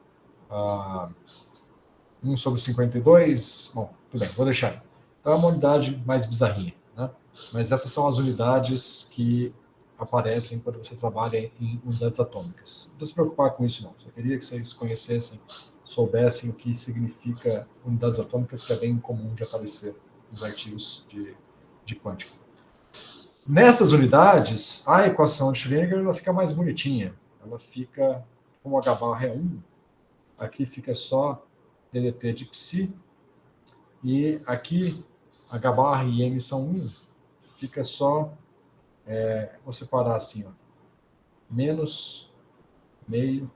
1 sobre 52, bom, tudo bem, vou deixar aí. Então é uma unidade mais bizarrinha, né? Mas essas são as unidades que aparecem quando você trabalha em unidades atômicas. Não precisa se preocupar com isso, não. Só queria que vocês conhecessem, soubessem o que significa unidades atômicas, que é bem comum de aparecer nos artigos de quântica. Nessas unidades, a equação de Schrödinger ela fica mais bonitinha. Ela fica, como H barra é 1, aqui fica só DDT de psi, e aqui H barra e M são 1, fica só, vou separar assim, ó, menos meio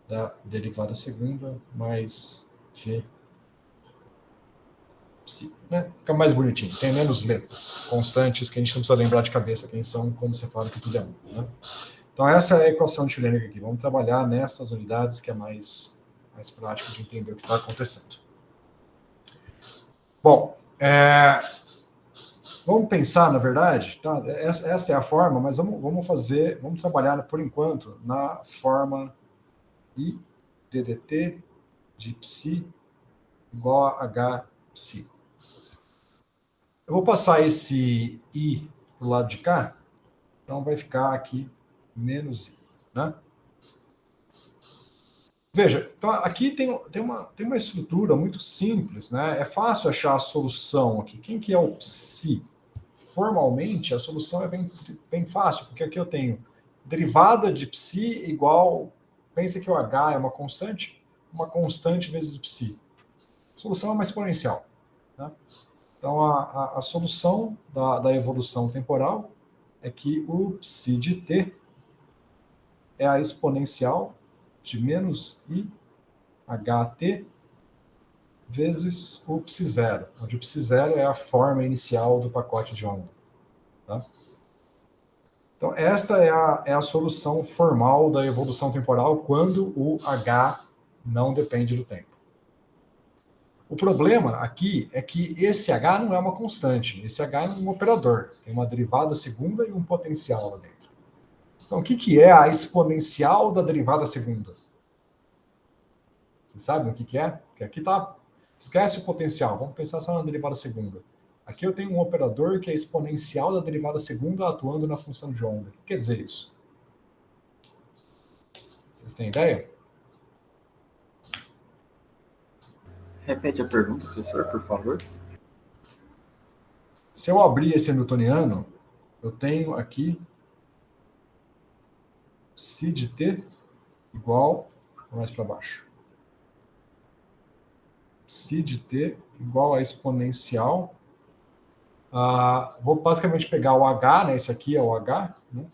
da derivada segunda mais G psi, né? Fica mais bonitinho, tem menos letras constantes que a gente não precisa lembrar de cabeça quem são quando você fala que tudo é 1, né? Então essa é a equação de Schrödinger aqui. Vamos trabalhar nessas unidades que é mais prático de entender o que está acontecendo. Bom, vamos pensar, na verdade, tá? Essa é a forma, mas vamos trabalhar, por enquanto, na forma I DDT de psi igual a H psi. Eu vou passar esse I para o lado de cá, então vai ficar aqui menos I, né? Veja, então aqui tem uma estrutura muito simples, né? É fácil achar a solução aqui. Quem que é o psi? Formalmente, a solução é bem fácil, porque aqui eu tenho derivada de psi igual... Pensa que o h é uma constante vezes o psi. A solução é uma exponencial. Né? Então, a solução da evolução temporal é que o psi de t é a exponencial de menos i ht vezes o psi zero, onde o psi zero é a forma inicial do pacote de onda. Tá? Então, esta é a solução formal da evolução temporal quando o h não depende do tempo. O problema aqui é que esse h não é uma constante, esse h é um operador, tem uma derivada segunda e um potencial lá dentro. Então, o que é a exponencial da derivada segunda? Vocês sabem o que é? Porque aqui está... Esquece o potencial, vamos pensar só na derivada segunda. Aqui eu tenho um operador que é exponencial da derivada segunda atuando na função de onda. O que quer dizer isso? Vocês têm ideia? Repete a pergunta, professor, por favor. Se eu abrir esse hamiltoniano, eu tenho aqui psi de t igual... mais para baixo. Psi de t igual a exponencial... vou basicamente pegar o h, né? Esse aqui é o h, né?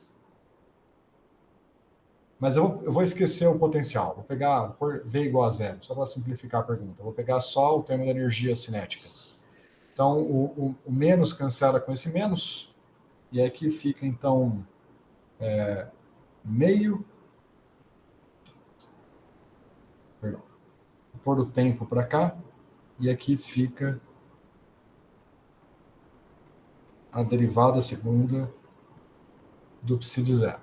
Mas eu vou esquecer o potencial. Vou pegar V igual a zero, só para simplificar a pergunta. Vou pegar só o termo da energia cinética. Então, o menos cancela com esse menos, e aqui fica, então, meio... Perdão. Vou pôr o tempo para cá, e aqui fica a derivada segunda do psi de zero.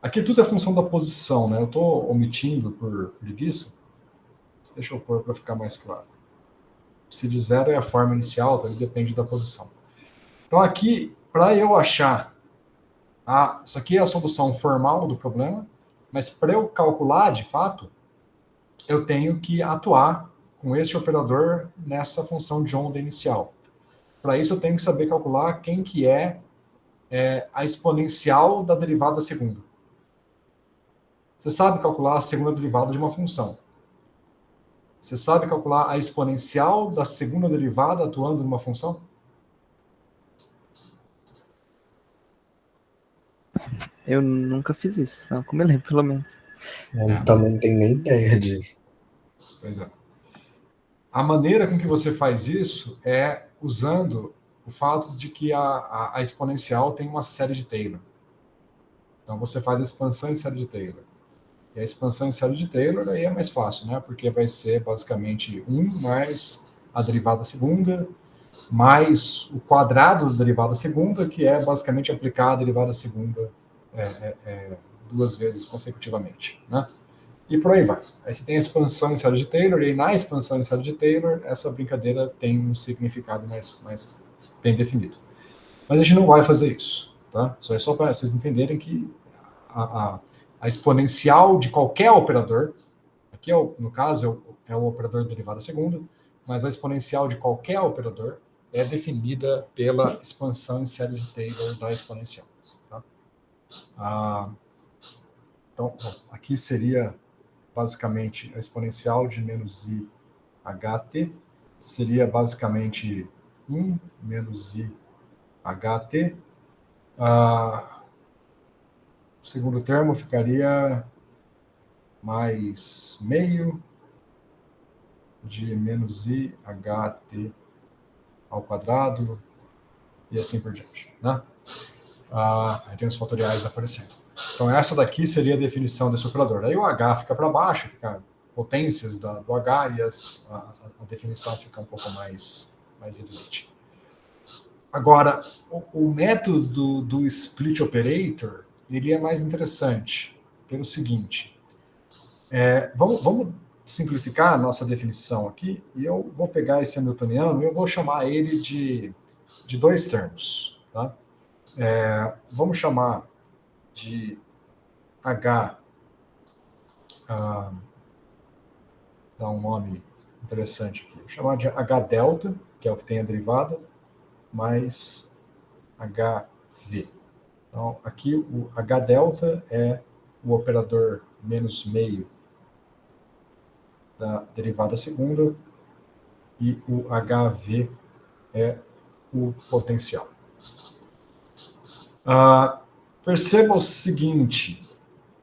Aqui tudo é função da posição, né? Eu estou omitindo por preguiça. Deixa eu pôr para ficar mais claro. Psi de zero é a forma inicial, então ele depende da posição. Então aqui, para eu achar... isso aqui é a solução formal do problema, mas para eu calcular, de fato, eu tenho que atuar com este operador nessa função de onda inicial. Para isso eu tenho que saber calcular quem que é a exponencial da derivada segunda. Você sabe calcular a segunda derivada de uma função. Você sabe calcular a exponencial da segunda derivada atuando numa função? Eu nunca fiz isso, não, como eu lembro, pelo menos. Eu também não tenho nem ideia disso. Pois é. A maneira com que você faz isso é usando o fato de que a exponencial tem uma série de Taylor. Então você faz a expansão em série de Taylor. E a expansão em série de Taylor aí é mais fácil, né? Porque vai ser basicamente 1 mais a derivada segunda, mais o quadrado da derivada segunda, que é basicamente aplicar a derivada segunda duas vezes consecutivamente, né? E por aí vai. Aí você tem a expansão em série de Taylor, e aí na expansão em série de Taylor, essa brincadeira tem um significado mais bem definido. Mas a gente não vai fazer isso, tá? Isso é só para vocês entenderem que a exponencial de qualquer operador, aqui no caso é o operador de derivada segunda, mas a exponencial de qualquer operador é definida pela expansão em série de Taylor da exponencial. Tá? Então, aqui seria basicamente a exponencial de menos i ht, seria basicamente 1 menos i ht. O segundo termo ficaria mais meio de menos i ht ao quadrado e assim por diante, né? Aí tem os fatoriais aparecendo. Então essa daqui seria a definição desse operador. Aí o h fica para baixo, fica potências do h e a definição fica um pouco mais evidente. Agora, o método do split operator, ele é mais interessante pelo seguinte. Vamos simplificar a nossa definição aqui, e eu vou pegar esse hamiltoniano e eu vou chamar ele de dois termos. Tá? Vamos chamar de h dar um nome interessante aqui. Vou chamar de H delta, que é o que tem a derivada, mais HV. Então, aqui o H delta é o operador menos meio da derivada segunda e o HV é o potencial. Perceba o seguinte,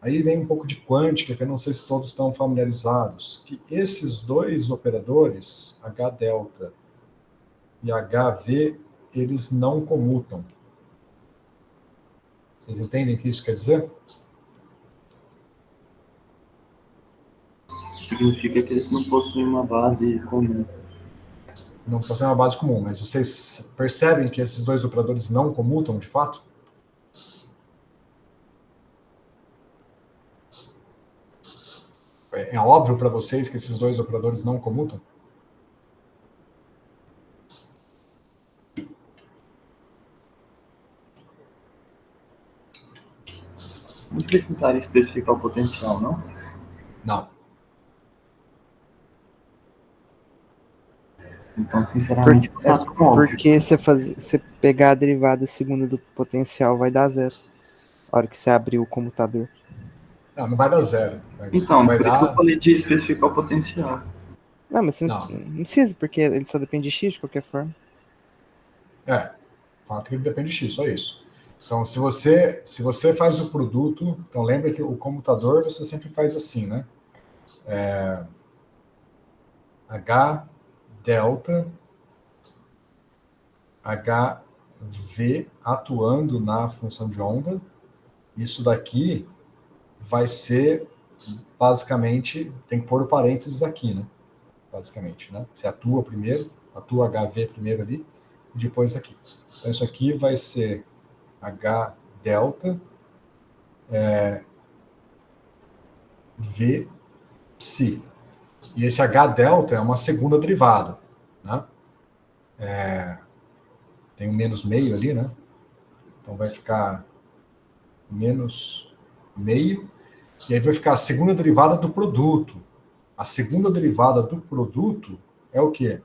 aí vem um pouco de quântica, que eu não sei se todos estão familiarizados, que esses dois operadores, H delta e HV, eles não comutam. Vocês entendem o que isso quer dizer? Significa que eles não possuem uma base comum. Não possuem uma base comum, mas vocês percebem que esses dois operadores não comutam, de fato? É óbvio para vocês que esses dois operadores não comutam? Não precisaria especificar o potencial, não? Não. Então, sinceramente, não tá tão óbvio. Porque você pegar a derivada segunda do potencial vai dar zero. A hora que você abrir o computador. Não vai dar zero. Mas Então, vai por isso que eu dar... falei de especificar o potencial. Não, mas você Não. não precisa, porque ele só depende de x de qualquer forma. O fato é que ele depende de x, só isso. Então, se você faz o produto, então lembra que o computador você sempre faz assim, né? H delta HV atuando na função de onda. Isso daqui vai ser basicamente, tem que pôr o parênteses aqui, né? Basicamente, né? Você atua primeiro, atua HV primeiro ali, e depois aqui. Então isso aqui vai ser H delta V psi. E esse H delta é uma segunda derivada, né? Tem um menos meio ali, né? Então vai ficar menos meio, e aí vai ficar a segunda derivada do produto. A segunda derivada do produto é o quê?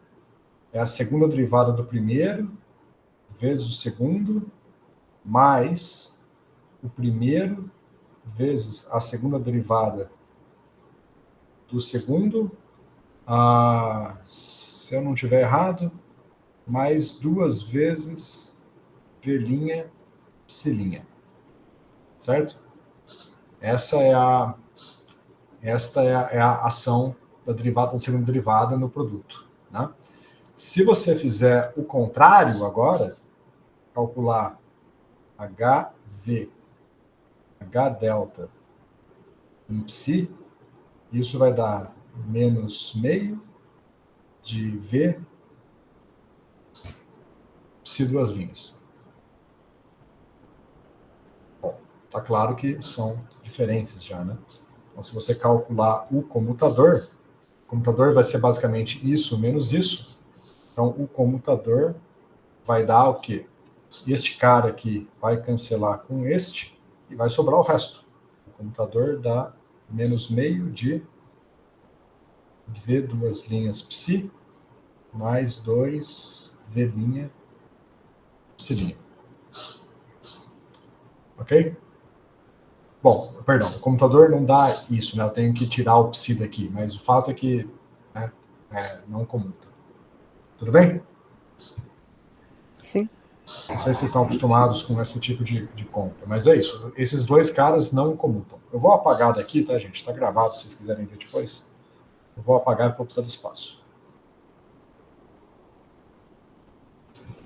É a segunda derivada do primeiro vezes o segundo, mais o primeiro vezes a segunda derivada do segundo, se eu não estiver errado, mais duas vezes V' psi'. Certo? Esta é a ação da derivada, da segunda derivada no produto. Né? Se você fizer o contrário agora, calcular HV, H delta em psi, isso vai dar menos meio de V psi duas linhas. Bom, tá claro que são diferentes já, né? Então, se você calcular o comutador vai ser basicamente isso menos isso. Então, o comutador vai dar o quê? Este cara aqui vai cancelar com este e vai sobrar o resto. O comutador dá menos meio de V duas linhas psi mais 2 V' psi'. Ok? Bom, perdão, o computador não dá isso, né? Eu tenho que tirar o psi daqui, mas o fato é que não comuta. Tudo bem? Sim. Não sei se vocês estão acostumados com esse tipo de conta, mas é isso. Esses dois caras não comutam. Eu vou apagar daqui, tá, gente? Está gravado, se vocês quiserem ver depois. Eu vou apagar porque eu preciso de espaço.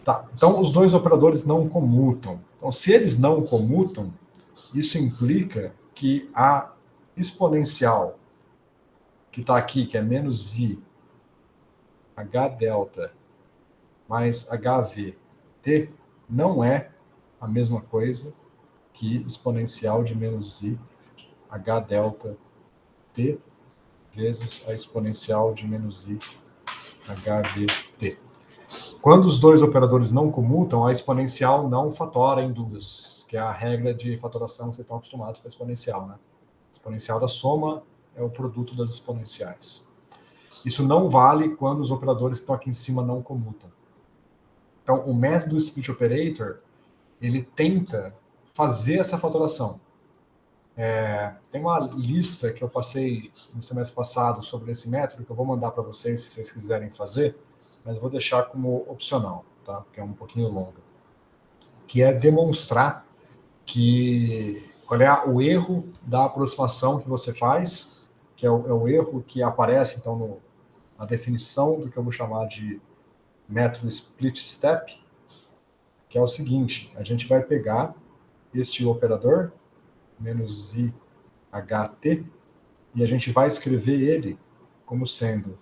Tá, então os dois operadores não comutam. Então, se eles não comutam, isso implica que a exponencial que está aqui, que é menos I, H delta, mais HV, T, não é a mesma coisa que exponencial de menos I, H delta, T, vezes a exponencial de menos I, HV, T. Quando os dois operadores não comutam, a exponencial não fatora em duas, que é a regra de fatoração que vocês estão acostumados com a exponencial, né? A exponencial da soma é o produto das exponenciais. Isso não vale quando os operadores que estão aqui em cima não comutam. Então, o método split operator, ele tenta fazer essa fatoração. Tem uma lista que eu passei no semestre passado sobre esse método, que eu vou mandar para vocês, se vocês quiserem fazer, mas eu vou deixar como opcional, tá? Porque é um pouquinho longa. Que é demonstrar qual é o erro da aproximação que você faz, que é o erro que aparece, então, na definição do que eu vou chamar de método split step, que é o seguinte: a gente vai pegar este operador, menos IHT, e a gente vai escrever ele como sendo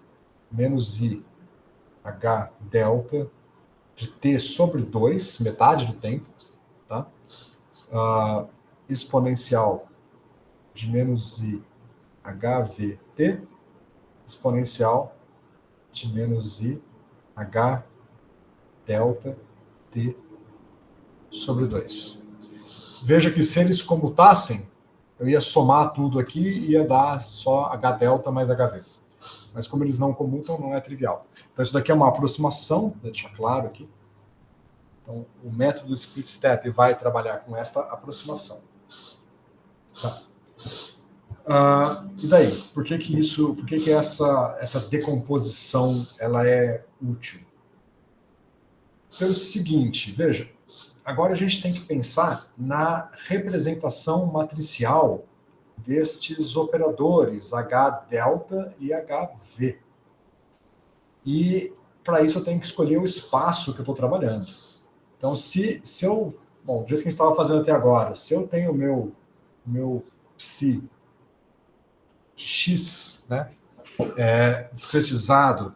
menos IH delta de T sobre 2, metade do tempo, tá? Exponencial de menos IHVT, exponencial de menos IH delta T sobre 2. Veja que se eles comutassem, eu ia somar tudo aqui e ia dar só H delta mais HV. Mas como eles não comutam, não é trivial. Então isso daqui é uma aproximação, vou deixar claro aqui. Então o método split step vai trabalhar com esta aproximação. Tá. E daí? Por que essa decomposição ela é útil? Pelo seguinte, veja, agora a gente tem que pensar na representação matricial destes operadores H delta e HV. E para isso eu tenho que escolher o espaço que eu estou trabalhando. Então, se eu... Bom, do jeito que a gente estava fazendo até agora, se eu tenho o meu psi x, né, discretizado,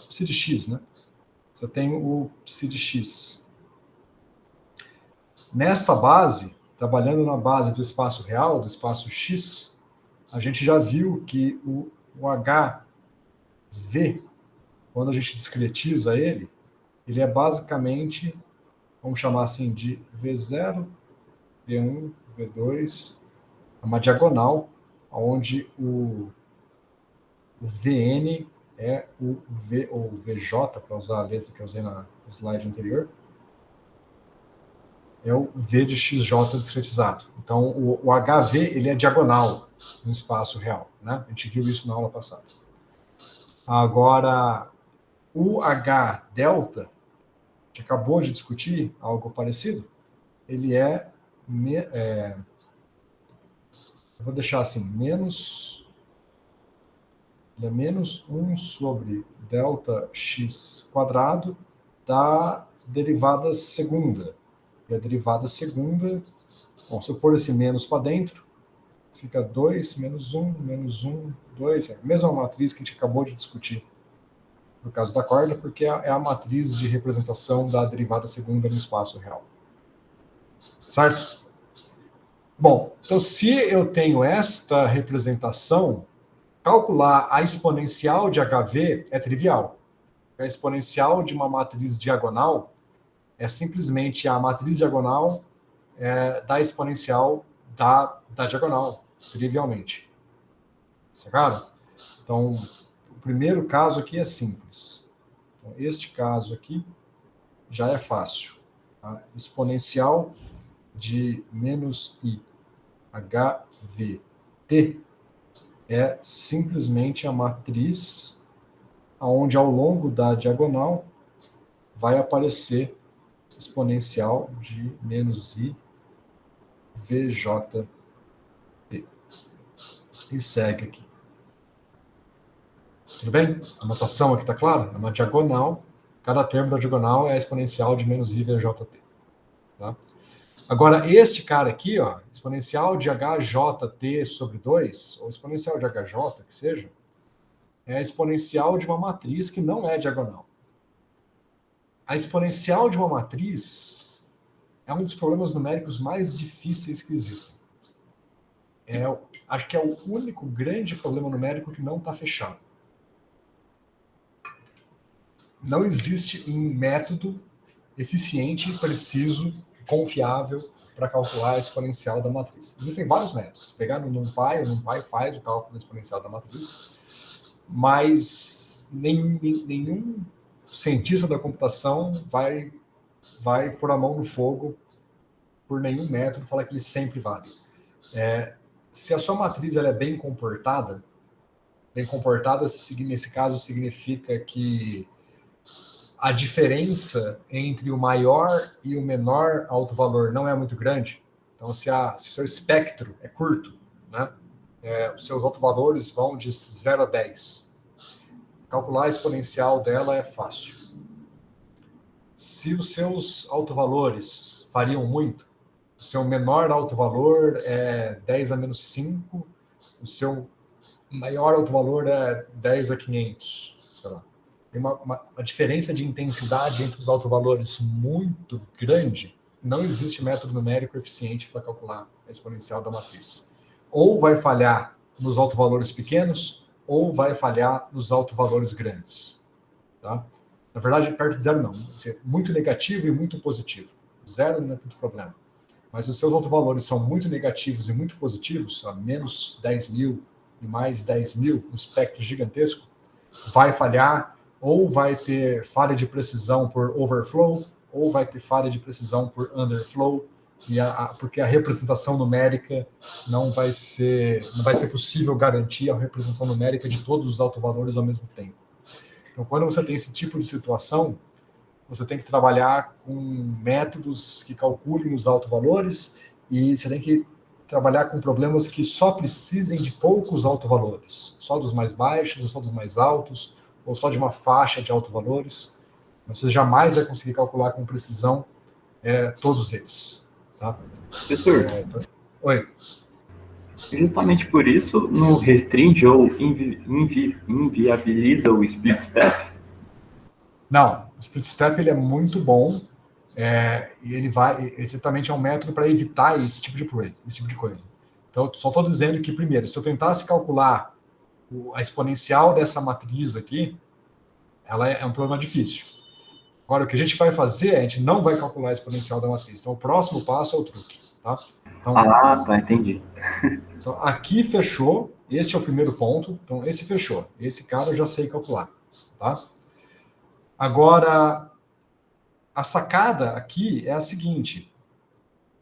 psi de x, né? Se eu tenho o psi de x. Nesta base, trabalhando na base do espaço real, do espaço x, a gente já viu que o HV, quando a gente discretiza ele é basicamente, vamos chamar assim, de V0, V1, V2, é uma diagonal, onde o Vn é o V, ou VJ, para usar a letra que eu usei no slide anterior, é o V de XJ discretizado. Então, o HV ele é diagonal no espaço real, né? A gente viu isso na aula passada. Agora, o H delta, que acabou de discutir algo parecido, ele eu vou deixar assim, ele é menos 1 sobre delta x quadrado da derivada segunda. E a derivada segunda, bom, se eu pôr esse menos para dentro, fica 2 menos 1, 2, é a mesma matriz que a gente acabou de discutir no caso da corda, porque é a matriz de representação da derivada segunda no espaço real. Certo? Bom, então se eu tenho esta representação, calcular a exponencial de HV é trivial. A exponencial de uma matriz diagonal é simplesmente a matriz diagonal da exponencial da diagonal, trivialmente. Sacaram? Então, o primeiro caso aqui é simples. Então, este caso aqui já é fácil. A exponencial de menos IHVT é simplesmente a matriz onde ao longo da diagonal vai aparecer exponencial de menos I VJT. E segue aqui. Tudo bem? A notação aqui está clara? É uma diagonal. Cada termo da diagonal é a exponencial de menos I VJT. Tá? Agora, este cara aqui, ó, exponencial de HJT sobre 2, ou exponencial de HJ, que seja, é a exponencial de uma matriz que não é diagonal. A exponencial de uma matriz é um dos problemas numéricos mais difíceis que existem. Acho que é o único grande problema numérico que não está fechado. Não existe um método eficiente, preciso, confiável para calcular a exponencial da matriz. Existem vários métodos. Pegar no NumPy, o NumPy faz o cálculo da exponencial da matriz, mas nenhum cientista da computação vai pôr a mão no fogo por nenhum método, falar que ele sempre vale. Se a sua matriz ela é bem comportada, nesse caso significa que a diferença entre o maior e o menor alto valor não é muito grande. Então, se o seu espectro é curto, né, os seus autovalores vão de 0 a 10. Calcular a exponencial dela é fácil. Se os seus autovalores variam muito, o seu menor autovalor é 10 a menos 5, o seu maior autovalor é 10 a 500, sei lá. Tem uma diferença de intensidade entre os autovalores muito grande, não existe método numérico eficiente para calcular a exponencial da matriz. Ou vai falhar nos autovalores pequenos, ou vai falhar nos autovalores grandes. Tá? Na verdade, perto de zero não. Vai ser muito negativo e muito positivo. Zero não é tanto problema. Mas se os seus autovalores são muito negativos e muito positivos, menos 10 mil e mais 10 mil, um espectro gigantesco, vai falhar, ou vai ter falha de precisão por overflow, ou vai ter falha de precisão por underflow, porque a representação numérica não vai ser possível garantir a representação numérica de todos os autovalores ao mesmo tempo. Então, quando você tem esse tipo de situação, você tem que trabalhar com métodos que calculem os autovalores e você tem que trabalhar com problemas que só precisem de poucos autovalores, só dos mais baixos, ou só dos mais altos, ou só de uma faixa de autovalores. Mas você jamais vai conseguir calcular com precisão todos eles. Tá? Professor, Oi. Justamente por isso, no restringe ou inviabiliza o split step? Não, o split step ele é muito bom, e ele exatamente é um método para evitar esse tipo de coisa. Então, só estou dizendo que, primeiro, se eu tentasse calcular a exponencial dessa matriz aqui, ela é um problema difícil. Agora, o que a gente vai fazer, a gente não vai calcular a exponencial da matriz. Então, o próximo passo é o truque. Tá? Então, tá, entendi. Então, aqui fechou, esse é o primeiro ponto. Então, esse fechou. Esse cara eu já sei calcular. Tá? Agora, a sacada aqui é a seguinte.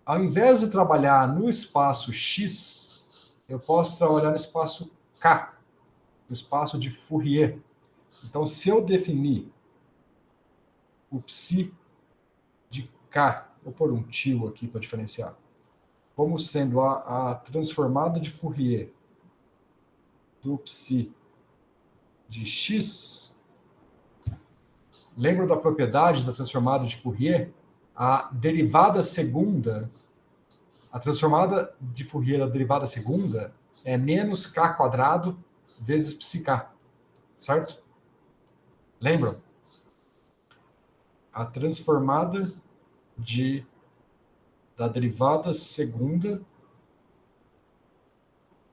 Ao invés de trabalhar no espaço X, eu posso trabalhar no espaço K, no espaço de Fourier. Então, se eu definir o psi de K, vou pôr um tio aqui para diferenciar, como sendo a transformada de Fourier do psi de X, lembra da propriedade da transformada de Fourier? A derivada segunda, a transformada de Fourier da derivada segunda é menos K quadrado vezes psiK, certo? Lembram? A transformada da derivada segunda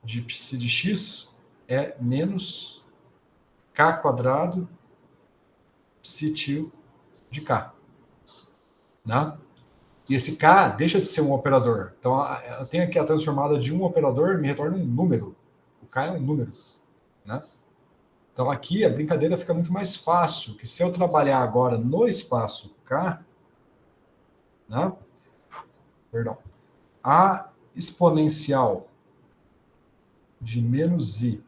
de psi de x é menos K quadrado psi tio de K. Né? E esse K deixa de ser um operador. Então, eu tenho aqui a transformada de um operador, me retorna um número. O K é um número. Né? Então, aqui a brincadeira fica muito mais fácil, que se eu trabalhar agora no espaço K, né? Perdão, a exponencial de menos I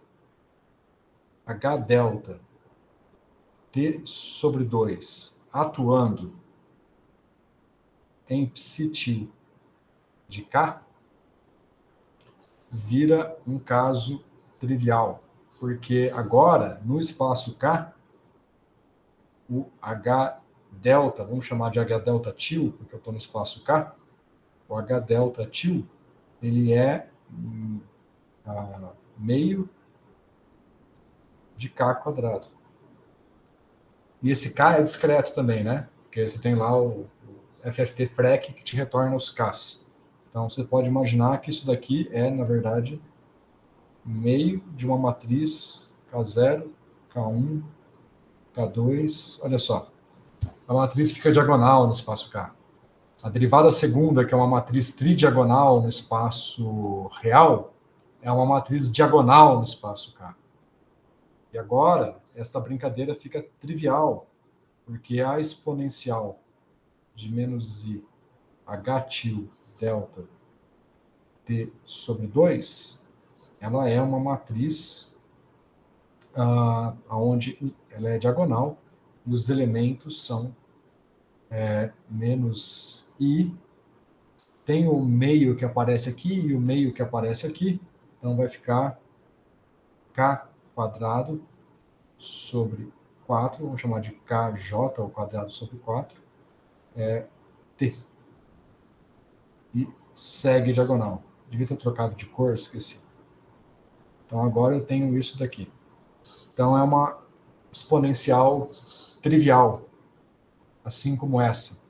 H delta T sobre 2 atuando em psi tio de K vira um caso trivial. Porque agora, no espaço K, o H delta, vamos chamar de H delta tio, porque eu estou no espaço K, o H delta tio, ele é meio de K quadrado. E esse K é discreto também, né? Porque você tem lá o FFT FREC que te retorna os Ks. Então, você pode imaginar que isso daqui é, na verdade, meio de uma matriz K0, K1, K2, olha só. A matriz fica diagonal no espaço K. A derivada segunda, que é uma matriz tridiagonal no espaço real, é uma matriz diagonal no espaço K. E agora, essa brincadeira fica trivial, porque a exponencial de menos i h til delta t sobre 2, ela é uma matriz onde ela é diagonal e os elementos são menos i, tem o meio que aparece aqui e o meio que aparece aqui, então vai ficar k quadrado sobre 4, vamos chamar de kj ao quadrado sobre 4, t. E segue diagonal. Devia ter trocado de cor, esqueci. Então agora eu tenho isso daqui. Então é uma exponencial trivial, assim como essa.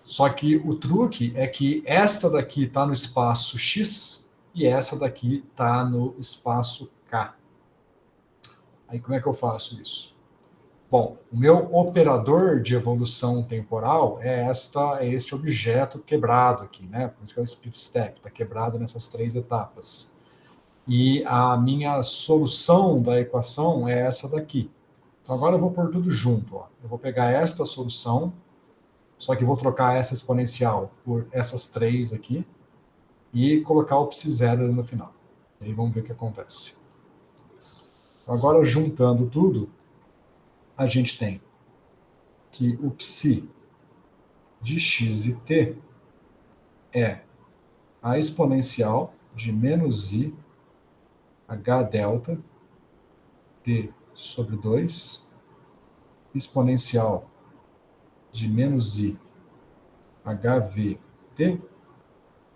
Só que o truque é que esta daqui está no espaço x e essa daqui está no espaço k. Aí como é que eu faço isso? Bom, o meu operador de evolução temporal é este objeto quebrado aqui, né? Por isso que é o split step, está quebrado nessas 3 etapas. E a minha solução da equação é essa daqui. Então agora eu vou pôr tudo junto. Ó. Eu vou pegar esta solução, só que vou trocar essa exponencial por essas 3 aqui e colocar o psi0 no final. E aí vamos ver o que acontece. Então, agora, juntando tudo, a gente tem que o psi de x e t é a exponencial de menos i h delta t sobre 2, exponencial de menos i hv t,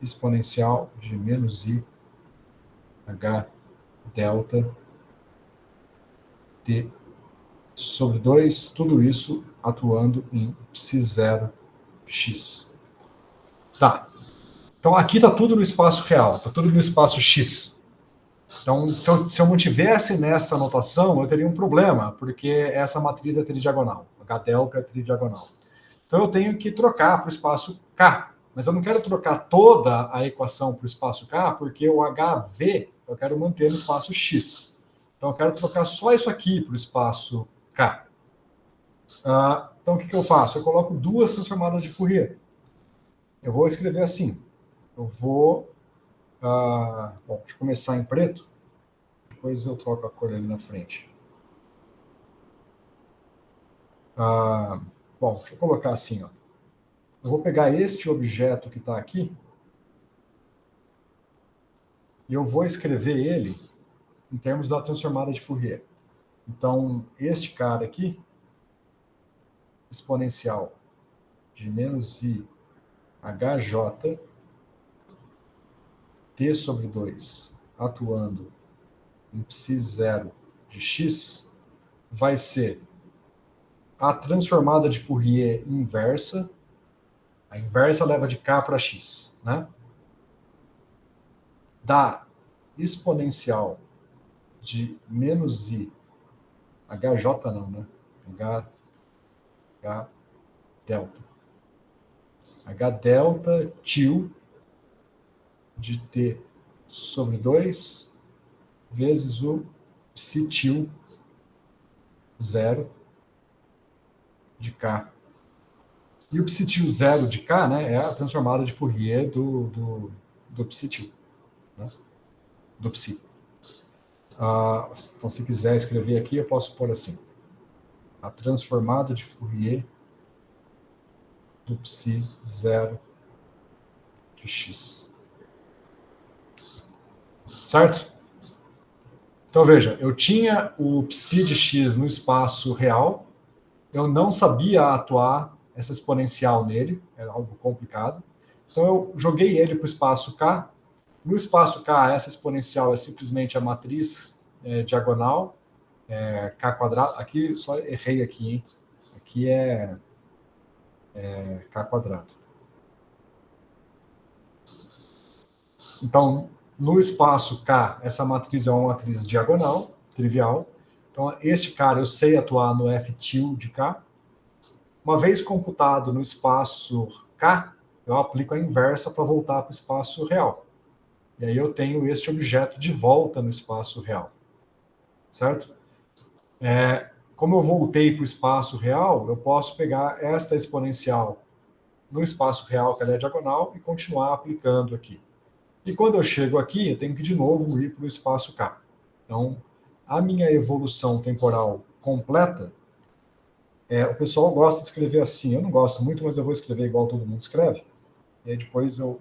exponencial de menos i h delta t sobre 2, tudo isso atuando em psi0 x. Tá. Então aqui está tudo no espaço real, está tudo no espaço x. Então, se eu mantivesse nessa notação, eu teria um problema, porque essa matriz é tridiagonal, h delta é tridiagonal. Então eu tenho que trocar para o espaço k, mas eu não quero trocar toda a equação para o espaço k, porque o hv eu quero manter no espaço x. Então eu quero trocar só isso aqui para o espaço k. Então o que eu faço? Eu coloco 2 transformadas de Fourier. Eu vou escrever assim. Eu vou... bom, deixa eu começar em preto. Depois eu troco a cor ali na frente. Bom, deixa eu colocar assim. Ó. Eu vou pegar este objeto que está aqui e eu vou escrever ele em termos da transformada de Fourier. Então, este cara aqui, exponencial de menos i hj t sobre 2 atuando em psi0 de x, vai ser a transformada de Fourier inversa. A inversa leva de k para x, né? Da exponencial de menos i hj não, né? H delta. H delta til de t sobre 2 vezes o psi til 0 de k. E o psi til 0 de k, né, é a transformada de Fourier do psi til, né, do psi. Então, se quiser escrever aqui, eu posso pôr assim. A transformada de Fourier do psi 0 de x. Certo? Então, veja, eu tinha o psi de x no espaço real, eu não sabia atuar essa exponencial nele, era algo complicado. Então, eu joguei ele para o espaço k. No espaço k, essa exponencial é simplesmente a matriz diagonal, k quadrado. Aqui, só errei aqui, hein? Aqui é k quadrado. Então, no espaço K, essa matriz é uma matriz diagonal, trivial. Então, este cara eu sei atuar no F til de K. Uma vez computado no espaço K, eu aplico a inversa para voltar para o espaço real. E aí eu tenho este objeto de volta no espaço real. Certo? Como eu voltei para o espaço real, eu posso pegar esta exponencial no espaço real, que ela é diagonal, e continuar aplicando aqui. E quando eu chego aqui, eu tenho que de novo ir para o espaço K. Então, a minha evolução temporal completa, o pessoal gosta de escrever assim. Eu não gosto muito, mas eu vou escrever igual todo mundo escreve. E aí depois eu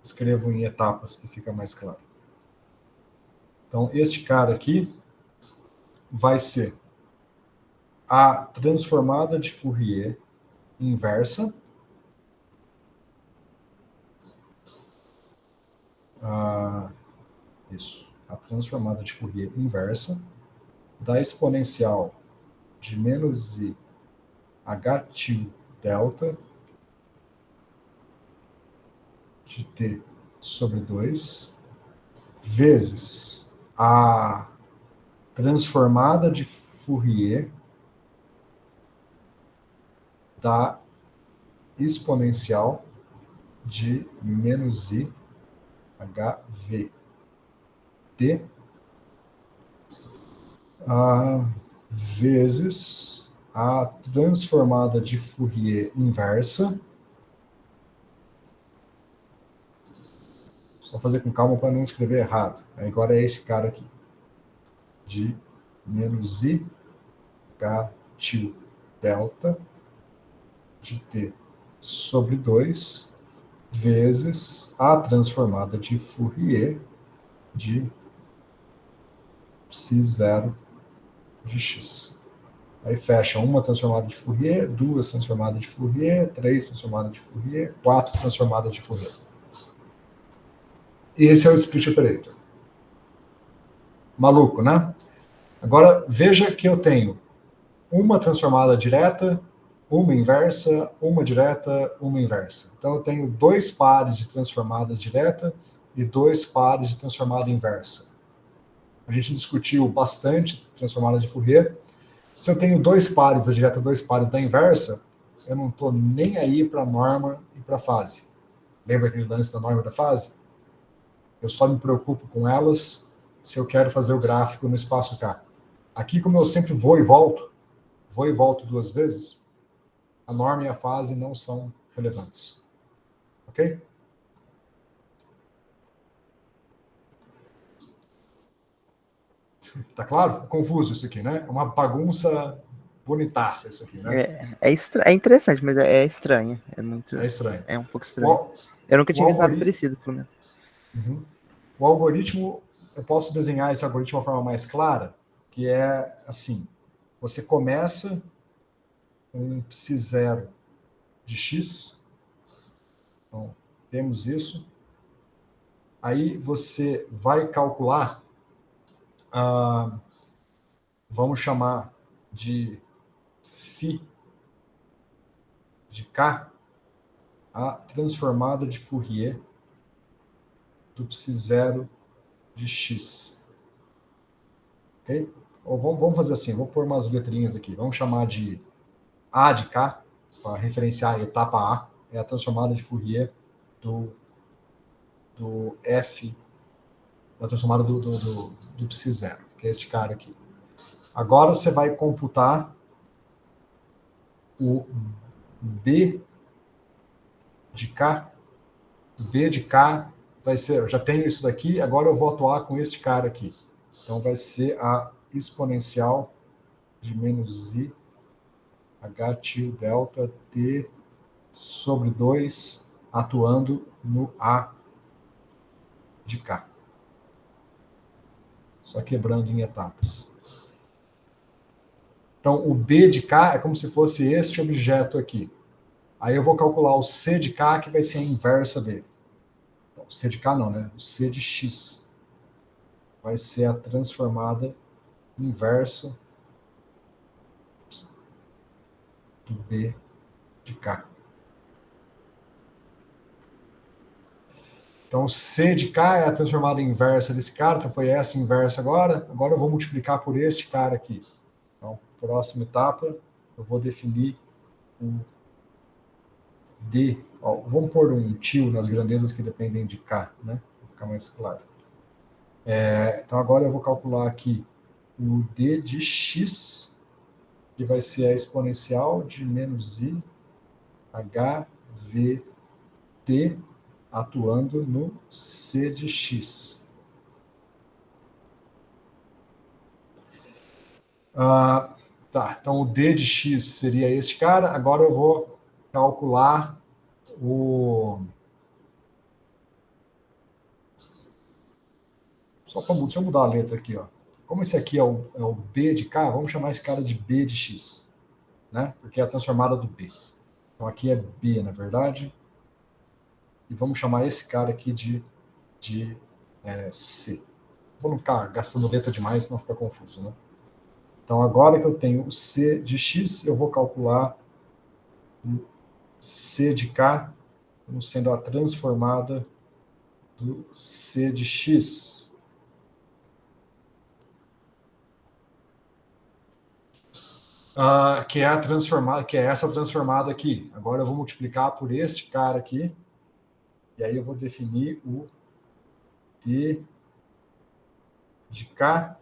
escrevo em etapas, que fica mais claro. Então, este cara aqui vai ser a transformada de Fourier inversa. Isso. A transformada de Fourier inversa da exponencial de menos i h tilde delta de t sobre 2 vezes a transformada de Fourier da exponencial de menos i hv t vezes a transformada de Fourier inversa. Só fazer com calma para não escrever errado. Agora é esse cara aqui. De menos i h tilde delta de t sobre 2 vezes a transformada de Fourier de psi0 de x. Aí fecha uma transformada de Fourier, duas transformadas de Fourier, três transformadas de Fourier, quatro transformadas de Fourier. E esse é o split operator. Maluco, né? Agora, veja que eu tenho uma transformada direta, uma inversa, uma direta, uma inversa. Então, eu tenho dois pares de transformadas direta e dois pares de transformada inversa. A gente discutiu bastante transformada de Fourier. Se eu tenho dois pares da direta, dois pares da inversa, eu não estou nem aí para a norma e para a fase. Lembra aquele lance da norma e da fase? Eu só me preocupo com elas se eu quero fazer o gráfico no espaço K. Aqui, como eu sempre vou e volto duas vezes, a norma e a fase não são relevantes. Ok? Tá claro? É confuso isso aqui, né? É uma bagunça bonitaça isso aqui, né? É interessante, mas é estranho. É estranho. É um pouco estranho. Eu nunca tinha visto nada parecido, pelo menos. Uhum. O algoritmo, eu posso desenhar esse algoritmo de uma forma mais clara, que é assim: você começa um psi0 de x, então temos isso, aí você vai calcular, vamos chamar de φ de k, a transformada de Fourier do psi0 de x. Ok? Ou vamos fazer assim, vou pôr umas letrinhas aqui. Vamos chamar de A de K, para referenciar a etapa A, é a transformada de Fourier do F, da transformada do psi0, que é este cara aqui. Agora você vai computar o B de K. O B de K vai ser, eu já tenho isso daqui, agora eu vou atuar com este cara aqui. Então vai ser a exponencial de menos i h tilde delta t sobre 2 atuando no A de K. Só quebrando em etapas. Então, o B de K é como se fosse este objeto aqui. Aí eu vou calcular o C de K, que vai ser a inversa dele. Então, o C de K não, né? O C de X vai ser a transformada inversa do B de K. Então, C de K é a transformada inversa desse cara, então foi essa inversa agora. Agora eu vou multiplicar por este cara aqui. Então, próxima etapa, eu vou definir o D. Ó, vamos pôr um tio nas grandezas que dependem de K, né? Para ficar mais claro. Então, agora eu vou calcular aqui o d de x, que vai ser a exponencial de menos i HVT atuando no c de x. Tá, então o d de x seria este cara. Agora eu vou calcular o... Deixa eu mudar a letra aqui, ó. Como esse aqui é o b de k, vamos chamar esse cara de b de x, né? Porque é a transformada do b. Então aqui é b, na verdade. E vamos chamar esse cara aqui de c. Vou não ficar gastando letra demais, senão fica confuso, né? Então, agora que eu tenho o c de x, eu vou calcular o c de k como sendo a transformada do c de x. Que é a transformada, que é essa transformada aqui. Agora eu vou multiplicar por este cara aqui, e aí eu vou definir o d de k,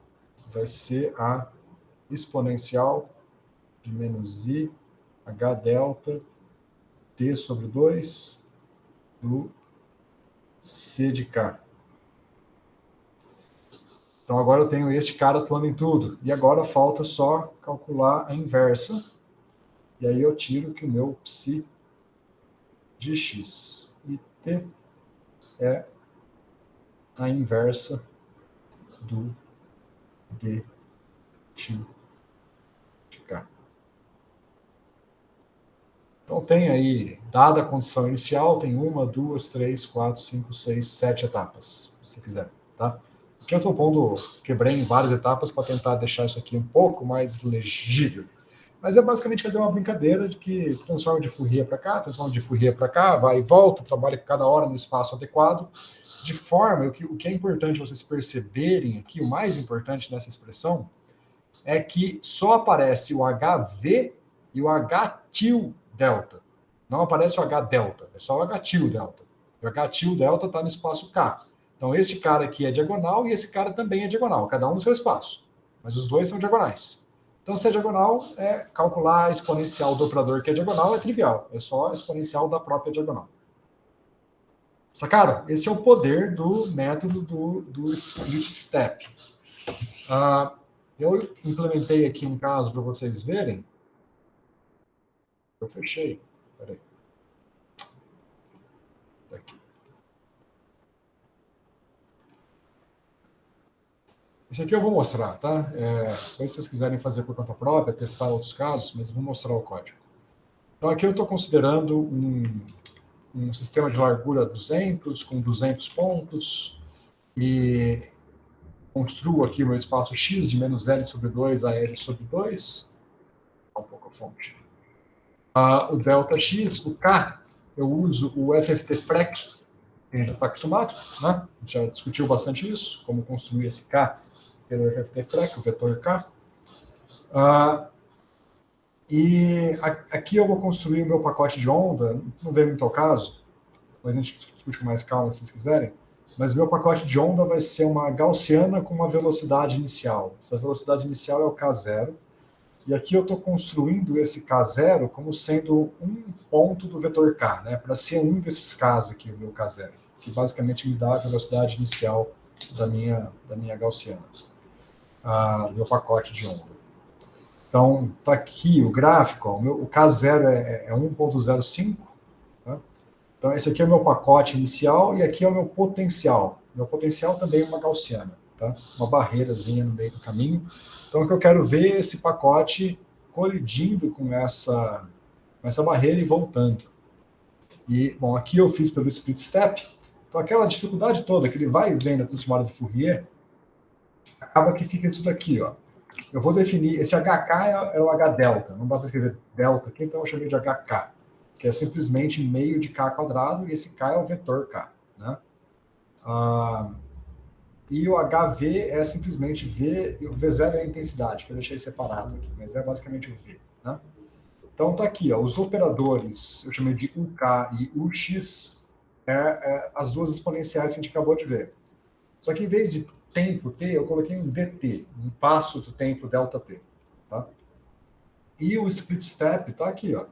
vai ser a exponencial de menos i h delta t sobre 2 do c de k. Então agora eu tenho este cara atuando em tudo. E agora falta só calcular a inversa. E aí eu tiro que o meu psi de x e t é a inversa do d de k. Então tem aí, dada a condição inicial, tem 1, 2, 3, 4, 5, 6, 7 etapas, se quiser, tá? Aqui eu estou pondo, quebrei em várias etapas para tentar deixar isso aqui um pouco mais legível. Mas é basicamente fazer uma brincadeira de que transforma de Fourier para cá, transforma de Fourier para cá, vai e volta, trabalha cada hora no espaço adequado, de forma, o que é importante vocês perceberem aqui, o mais importante nessa expressão, é que só aparece o HV e o H til delta. Não aparece o H delta, é só o H til delta. O H til delta está no espaço K. Então, este cara aqui é diagonal e esse cara também é diagonal, cada um no seu espaço. Mas os dois são diagonais. Então, se é diagonal, calcular a exponencial do operador que é diagonal é trivial. É só a exponencial da própria diagonal. Sacaram? Esse é o poder do método do split step. Eu implementei aqui um caso para vocês verem. Eu fechei. Peraí. Aqui. Esse aqui eu vou mostrar, tá? Depois, se vocês quiserem fazer por conta própria, testar outros casos, mas eu vou mostrar o código. Então, aqui eu estou considerando um sistema de largura 200, com 200 pontos, e construo aqui o meu espaço x de menos L sobre 2 a L sobre 2. Um pouco a fonte. O delta x, o k, eu uso o FFT-FREC, que a gente já está acostumado, né? A gente já discutiu bastante isso, como construir esse k pelo FFT-FREC, o vetor k. E aqui eu vou construir o meu pacote de onda, não vem muito ao caso, mas a gente discute com mais calma se vocês quiserem, mas meu pacote de onda vai ser uma gaussiana com uma velocidade inicial. Essa velocidade inicial é o k0, e aqui eu estou construindo esse k0 como sendo um ponto do vetor k, né, para ser um desses k's aqui, o meu k0, que basicamente me dá a velocidade inicial da minha gaussiana, meu pacote de onda. Então, está aqui o gráfico, ó, o K0 é 1.05, tá? Então, esse aqui é o meu pacote inicial e aqui é o meu potencial. Meu potencial também é uma gaussiana, tá? Uma barreirazinha no meio do caminho. Então, o que eu quero ver é esse pacote colidindo com essa barreira e voltando. E, bom, aqui eu fiz pelo split step. Então, aquela dificuldade toda que ele vai e vem da transformada de Fourier, acaba que fica isso daqui, ó. Eu vou definir, esse HK é o H delta, não dá para escrever delta aqui, então eu chamei de HK, que é simplesmente meio de K quadrado, e esse K é o vetor K, né? E o HV é simplesmente V, e o V0 é a intensidade, que eu deixei separado aqui, mas é basicamente o V, né? Então tá aqui, ó, os operadores, eu chamei de UK e UX, as duas exponenciais que a gente acabou de ver. Só que em vez de tempo t, eu coloquei um dt, um passo do tempo delta t. Tá? E o split step está aqui, ó.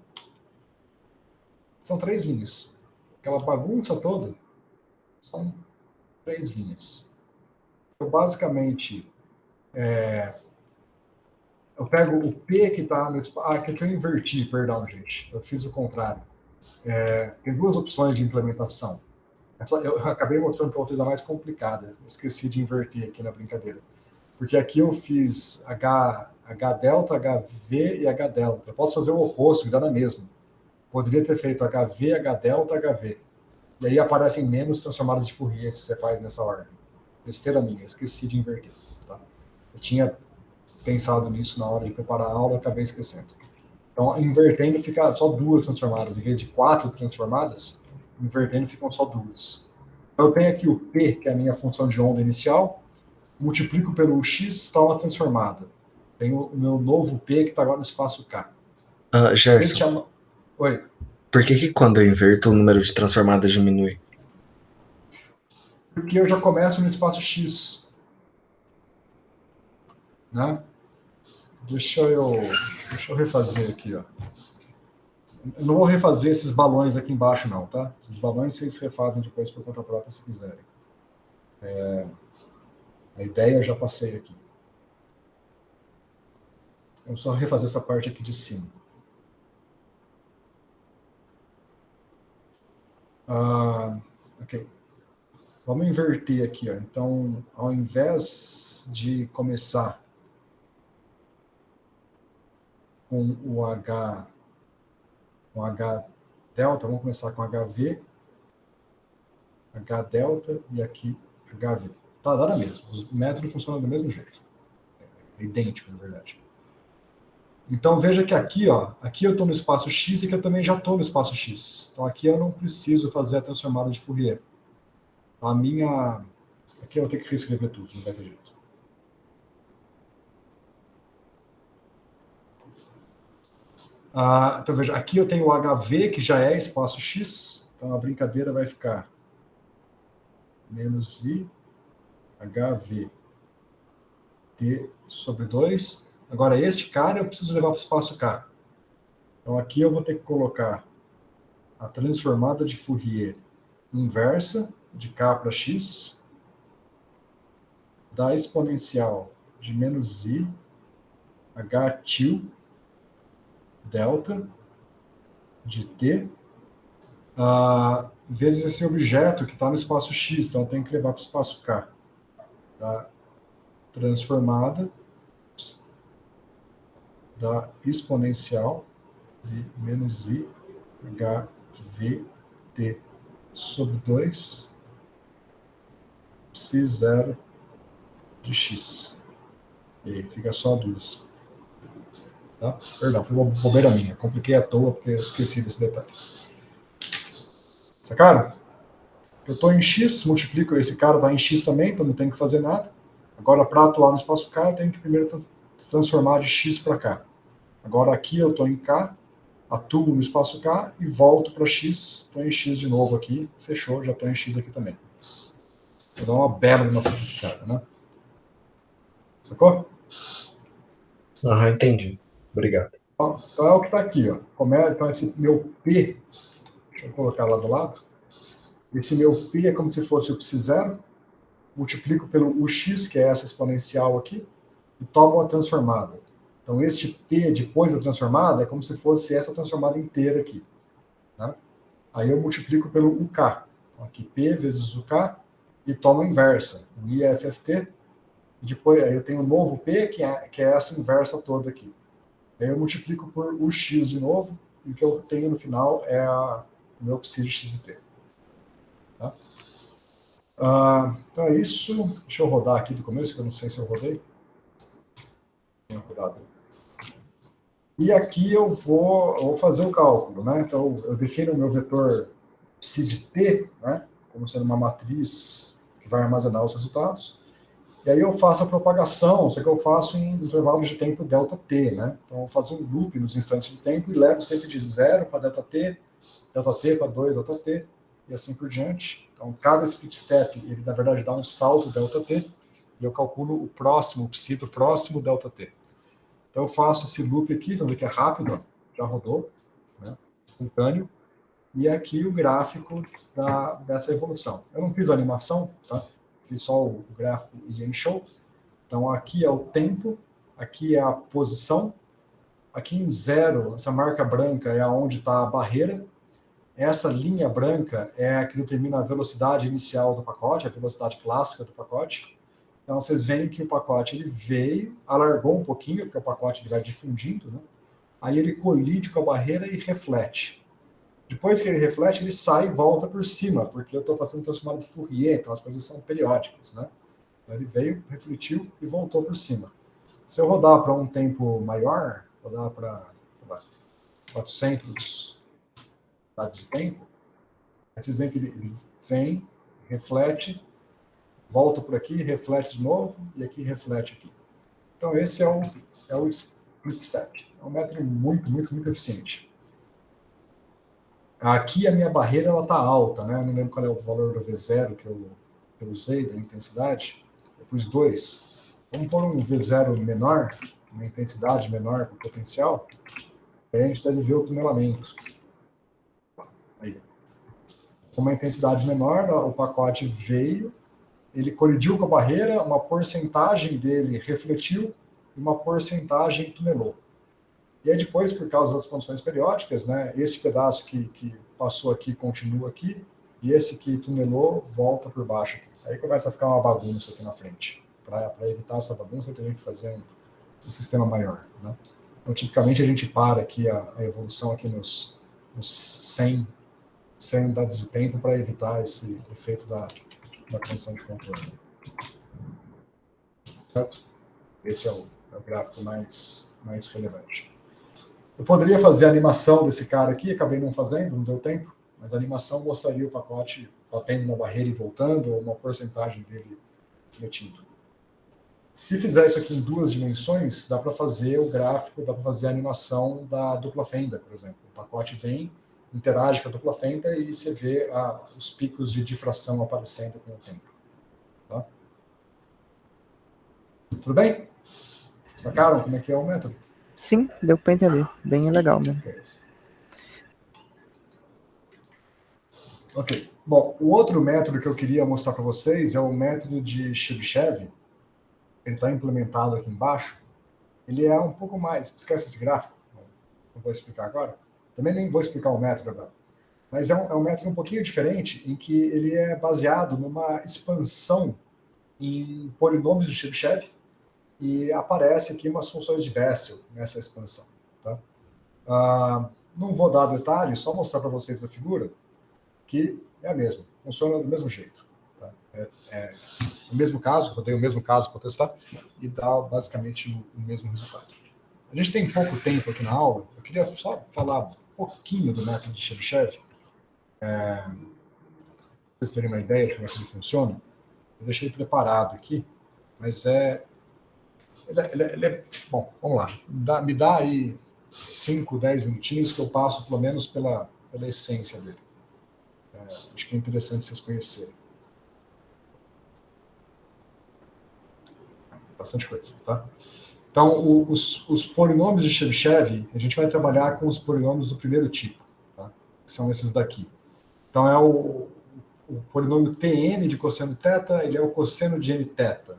São 3 linhas. Aquela bagunça toda são 3 linhas. Eu basicamente eu pego o P que está no espaço. Ah, que eu inverti, perdão, gente. Eu fiz o contrário. Tem 2 opções de implementação. Eu acabei mostrando para vocês a mais complicada. Eu esqueci de inverter aqui na brincadeira. Porque aqui eu fiz H delta, HV e H delta. Eu posso fazer o oposto, que dá na mesma. Poderia ter feito HV, H delta, HV. E aí aparecem menos transformadas de Fourier se você faz nessa ordem. Besteira minha, esqueci de inverter. Tá? Eu tinha pensado nisso na hora de preparar a aula, acabei esquecendo. Então, invertendo fica só 2 transformadas. Em vez de 4 transformadas, invertendo ficam só 2. Então, eu tenho aqui o P, que é a minha função de onda inicial, multiplico pelo X, está uma transformada. Tenho o meu novo P, que está agora no espaço K. Gerson, Oi. por que quando eu inverto o número de transformadas diminui? Porque eu já começo no espaço X. Né? Deixa eu refazer aqui, ó. Eu não vou refazer esses balões aqui embaixo, não, tá? Esses balões vocês refazem depois por conta própria, se quiserem. A ideia eu já passei aqui. Eu vou só refazer essa parte aqui de cima. Ok. Vamos inverter aqui, ó. Então, ao invés de começar com o H delta, vamos começar com HV, H delta e aqui HV. Tá dado mesmo. O método funciona do mesmo jeito. É idêntico, na verdade. Então, veja que aqui, ó, aqui eu estou no espaço X e que eu também já estou no espaço X. Então, aqui eu não preciso fazer a transformada de Fourier. Aqui eu vou ter que reescrever tudo, não vai ter jeito. Então, veja, aqui eu tenho o HV, que já é espaço X. Então, a brincadeira vai ficar menos I, HV, T sobre 2. Agora, este cara eu preciso levar para o espaço K. Então, aqui eu vou ter que colocar a transformada de Fourier inversa, de K para X, da exponencial de menos I, H til, delta, de T, vezes esse objeto que está no espaço X, então eu tenho que levar para o espaço K. Da transformada da exponencial de menos I, HV, T sobre 2, psi0 de X. E aí fica só 2. Tá? Perdão, foi uma bobeira minha. Compliquei à toa porque eu esqueci desse detalhe. Sacaram? Eu estou em X, multiplico, esse cara está em X também, então não tem que fazer nada. Agora, para atuar no espaço K, eu tenho que primeiro transformar de X para K. Agora, aqui eu estou em K, atuo no espaço K e volto para X. Estou em X de novo aqui, fechou, já estou em X aqui também. Vou dar uma bela de uma simplificada, né? Sacou? Entendi. Obrigado. Então é o que está aqui, ó. Então esse meu P, deixa eu colocar lá do lado. Esse meu P é como se fosse o psi0, multiplico pelo UX, que é essa exponencial aqui, e tomo uma transformada. Então, este P depois da transformada é como se fosse essa transformada inteira aqui. Né? Aí eu multiplico pelo UK. Então, aqui P vezes UK, e tomo a inversa, o IFFT. E depois aí eu tenho um novo P, que é essa inversa toda aqui. Aí eu multiplico por UX de novo, e o que eu tenho no final é o meu psi de X e T. Tá? Então é isso. Deixa eu rodar aqui do começo, que eu não sei se eu rodei. Tenho rodado. E aqui eu vou fazer o cálculo, né? Então eu defino o meu vetor psi de t, né? Como sendo uma matriz que vai armazenar os resultados. E aí eu faço a propagação, só que eu faço em intervalos de tempo delta t, né? Então eu faço um loop nos instantes de tempo e levo sempre de 0 para delta t para 2 delta t, e assim por diante. Então cada split step, ele na verdade dá um salto delta t, e eu calculo o próximo psi do próximo ΔT. Então eu faço esse loop aqui, vocês vão ver que é rápido, ó, já rodou, né, instantâneo, e aqui o gráfico dessa evolução. Eu não fiz a animação, tá? Fiz só o gráfico IM Show. Então aqui é o tempo, aqui é a posição, aqui em 0, essa marca branca é onde está a barreira, essa linha branca é a que determina a velocidade inicial do pacote, a velocidade clássica do pacote. Então vocês veem que o pacote ele veio, alargou um pouquinho, porque o pacote ele vai difundindo, né? Aí ele colide com a barreira e reflete. Depois que ele reflete, ele sai e volta por cima, porque eu estou fazendo transformada de Fourier, então as coisas são periódicas, né? Então ele veio, refletiu e voltou por cima. Se eu rodar para um tempo maior, rodar para 400 dados de tempo, vocês veem que ele vem, reflete, volta por aqui, reflete de novo, e aqui reflete aqui. Então esse é o split step. É um método muito, muito, muito eficiente. Aqui a minha barreira está alta, né? Não lembro qual é o valor do V0 que eu usei da intensidade. Eu pus 2. Vamos pôr um V0 menor, uma intensidade menor para o potencial, aí a gente deve ver o tunelamento. Aí. Com uma intensidade menor, o pacote veio, ele colidiu com a barreira, uma porcentagem dele refletiu e uma porcentagem tunelou. E aí depois, por causa das condições periódicas, né, esse pedaço que passou aqui continua aqui, e esse que tunelou volta por baixo aqui. Aí começa a ficar uma bagunça aqui na frente. Para evitar essa bagunça, eu teria que fazer um sistema maior, né? Então, tipicamente, a gente para aqui a evolução aqui nos 100 unidades de tempo para evitar esse efeito da condição de controle. Certo? Esse é o gráfico mais relevante. Eu poderia fazer a animação desse cara aqui, acabei não fazendo, não deu tempo, mas a animação mostraria o pacote batendo uma barreira e voltando, ou uma porcentagem dele refletindo. Se fizer isso aqui em 2 dimensões, dá para fazer o gráfico, dá para fazer a animação da dupla fenda, por exemplo. O pacote vem, interage com a dupla fenda e você vê os picos de difração aparecendo com o tempo. Tá? Tudo bem? Sacaram como é que é o método? Sim, deu para entender. Bem legal mesmo. Ok. Bom, o outro método que eu queria mostrar para vocês é o método de Chebyshev. Ele está implementado aqui embaixo. Ele é um pouco mais... Esquece esse gráfico. Não vou explicar agora. Também nem vou explicar o método agora. Mas é um método um pouquinho diferente, em que ele é baseado numa expansão em polinômios de Chebyshev, e aparece aqui umas funções de Bessel nessa expansão. Tá? Não vou dar detalhes, só mostrar para vocês a figura, que é a mesma, funciona do mesmo jeito. Tá? O mesmo caso, eu tenho o mesmo caso para testar, e dá basicamente o mesmo resultado. A gente tem pouco tempo aqui na aula, eu queria só falar um pouquinho do método de Chebyshev, para vocês terem uma ideia de como é que ele funciona. Eu deixei preparado aqui, mas ele é... Bom, vamos lá. Me dá aí 5, 10 minutinhos que eu passo pelo menos pela essência dele. Acho que é interessante vocês conhecerem. Bastante coisa, tá? Então, os polinômios de Chebyshev, a gente vai trabalhar com os polinômios do primeiro tipo, tá? Que são esses daqui. Então, é o polinômio Tn de cosseno θ, ele é o cosseno de n θ.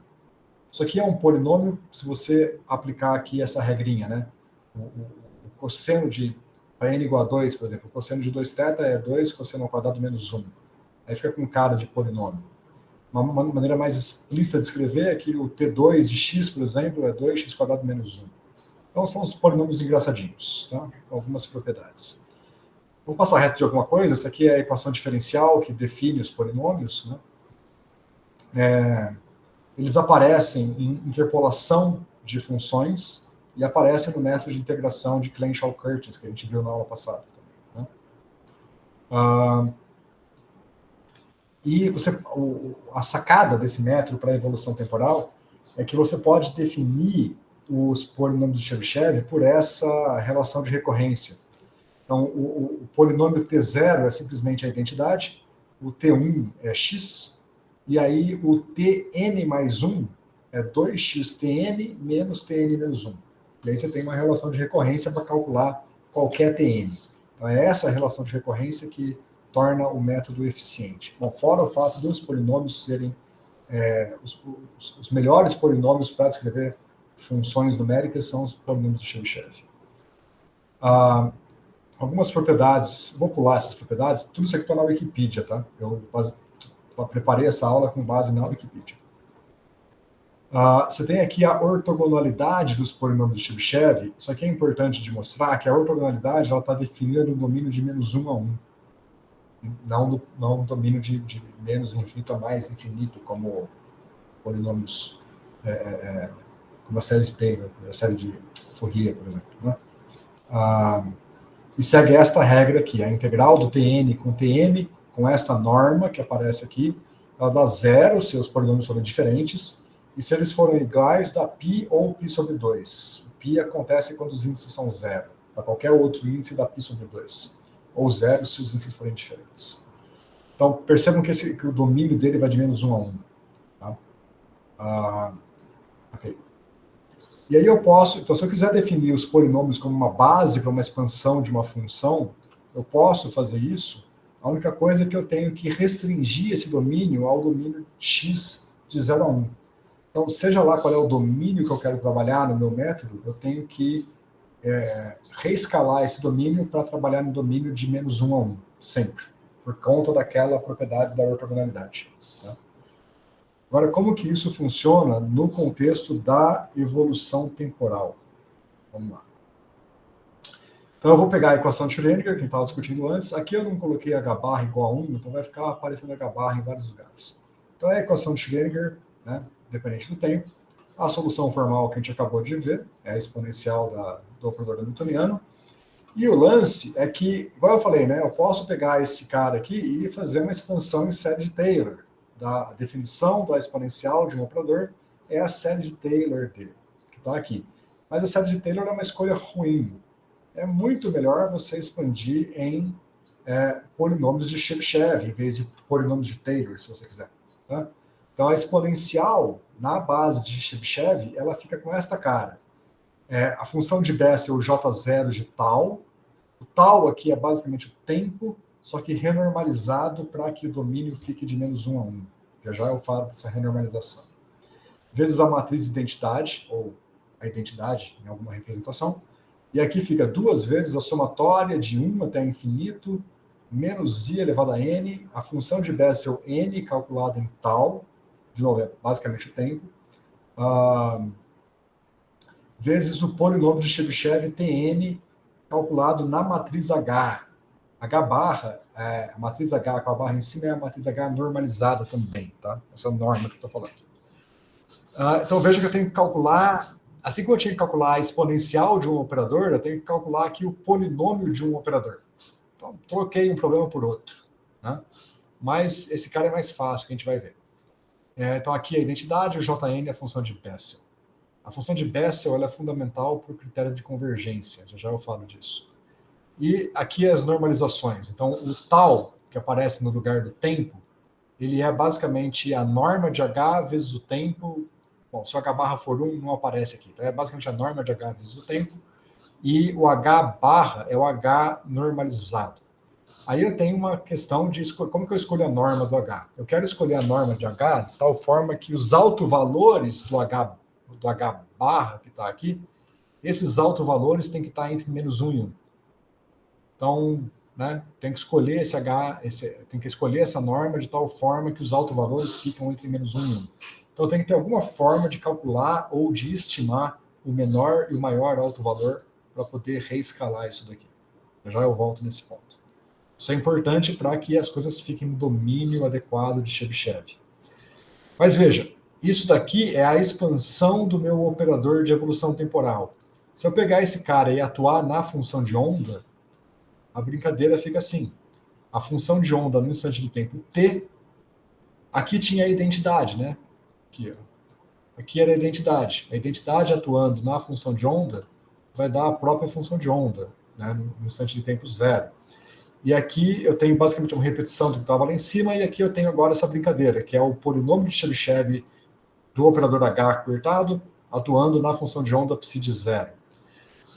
Isso aqui é um polinômio, se você aplicar aqui essa regrinha, né? O cosseno para n igual a 2, por exemplo, o cosseno de 2θ é 2 cosseno ao quadrado menos 1. Aí fica com cara de polinômio. Uma maneira mais explícita de escrever é que o T2 de x, por exemplo, é 2x² menos 1. Então são os polinômios engraçadinhos, tá? Com algumas propriedades. Vamos passar reto de alguma coisa. Essa aqui é a equação diferencial que define os polinômios, né? Eles aparecem em interpolação de funções e aparecem no método de integração de Clenshaw-Curtis, que a gente viu na aula passada também, né? E a sacada desse método para a evolução temporal é que você pode definir os polinômios de Chebyshev por essa relação de recorrência. Então, o polinômio T0 é simplesmente a identidade, o T1 é x, e aí o Tn mais 1 é 2xTn menos Tn menos 1. E aí você tem uma relação de recorrência para calcular qualquer Tn. Então é essa relação de recorrência que torna o método eficiente. Bom, fora o fato dos polinômios serem os melhores polinômios para descrever funções numéricas são os polinômios de Chebyshev. Algumas propriedades, vou pular essas propriedades, tudo isso aqui está na Wikipedia, tá? Eu preparei essa aula com base na Wikipedia. Você tem aqui a ortogonalidade dos polinômios de Chebyshev. Isso aqui é importante de mostrar que a ortogonalidade está definida no domínio de menos 1 a 1. Não no domínio de menos infinito a mais infinito, como polinômios, como a série de Taylor, a série de Fourier, por exemplo. Né? E segue esta regra aqui, a integral do Tn com Tm, com esta norma que aparece aqui, ela dá zero se os polinômios forem diferentes, e se eles forem iguais, dá π ou π sobre 2. O π acontece quando os índices são zero. Para qualquer outro índice, dá π sobre 2. Ou zero se os índices forem diferentes. Então, percebam que o domínio dele vai de menos 1 a 1. Tá? Ok. E aí eu posso, então se eu quiser definir os polinômios como uma base para uma expansão de uma função, eu posso fazer isso. A única coisa é que eu tenho que restringir esse domínio ao domínio x de 0 a 1. Então, seja lá qual é o domínio que eu quero trabalhar no meu método, eu tenho que reescalar esse domínio para trabalhar no domínio de menos 1 a 1, sempre, por conta daquela propriedade da ortogonalidade. Tá? Agora, como que isso funciona no contexto da evolução temporal? Vamos lá. Então, eu vou pegar a equação de Schrödinger, que a gente estava discutindo antes. Aqui eu não coloquei h barra igual a 1, então vai ficar aparecendo h barra em vários lugares. Então, é a equação de Schrödinger, né, dependente do tempo. A solução formal que a gente acabou de ver é a exponencial do operador hamiltoniano. E o lance é que, igual eu falei, né, eu posso pegar esse cara aqui e fazer uma expansão em série de Taylor. Da definição da exponencial de um operador é a série de Taylor dele, que está aqui. Mas a série de Taylor é uma escolha ruim. É muito melhor você expandir em polinômios de Chebyshev, em vez de polinômios de Taylor, se você quiser. Tá? Então, a exponencial, na base de Chebyshev, ela fica com esta cara. A função de Bessel, J0 de tal. O tal aqui é basicamente o tempo, só que renormalizado para que o domínio fique de menos 1 a 1. Já eu falo dessa renormalização. Vezes a matriz de identidade, ou a identidade em alguma representação. E aqui fica 2 vezes a somatória de 1 até infinito, menos i elevado a n, a função de Bessel n calculada em tal, de novo, é basicamente o tempo, vezes o polinômio de Chebyshev Tn calculado na matriz H. H barra, a matriz H com a barra em cima é a matriz H normalizada também, tá? Essa norma que eu estou falando. Então veja que eu tenho que calcular, assim como eu tinha que calcular a exponencial de um operador, eu tenho que calcular aqui o polinômio de um operador. Então troquei um problema por outro, né? Mas esse cara é mais fácil, que a gente vai ver. Então aqui a identidade, o Jn é a função de Bessel. A função de Bessel ela é fundamental para o critério de convergência, já eu falo disso. E aqui as normalizações. Então, o tal, que aparece no lugar do tempo, ele é basicamente a norma de H vezes o tempo. Bom, se o H barra for 1, não aparece aqui. Então, é basicamente a norma de H vezes o tempo. E o H barra é o H normalizado. Aí eu tenho uma questão de como que eu escolho a norma do H. Eu quero escolher a norma de H de tal forma que os autovalores do H barra que está aqui, esses autovalores têm que estar entre menos 1 e 1. Então, né, tem que escolher tem que escolher essa norma de tal forma que os autovalores ficam entre menos 1 e 1. Então, tem que ter alguma forma de calcular ou de estimar o menor e o maior autovalor para poder reescalar isso daqui. Já eu volto nesse ponto. Isso é importante para que as coisas fiquem no domínio adequado de Chebyshev. Mas veja, isso daqui é a expansão do meu operador de evolução temporal. Se eu pegar esse cara e atuar na função de onda, a brincadeira fica assim. A função de onda no instante de tempo t, aqui tinha a identidade, né? Aqui era a identidade. A identidade atuando na função de onda vai dar a própria função de onda, né? No instante de tempo 0. E aqui eu tenho basicamente uma repetição do que estava lá em cima, e aqui eu tenho agora essa brincadeira, que é o polinômio de Chebyshev do operador H apertado, atuando na função de onda psi de 0.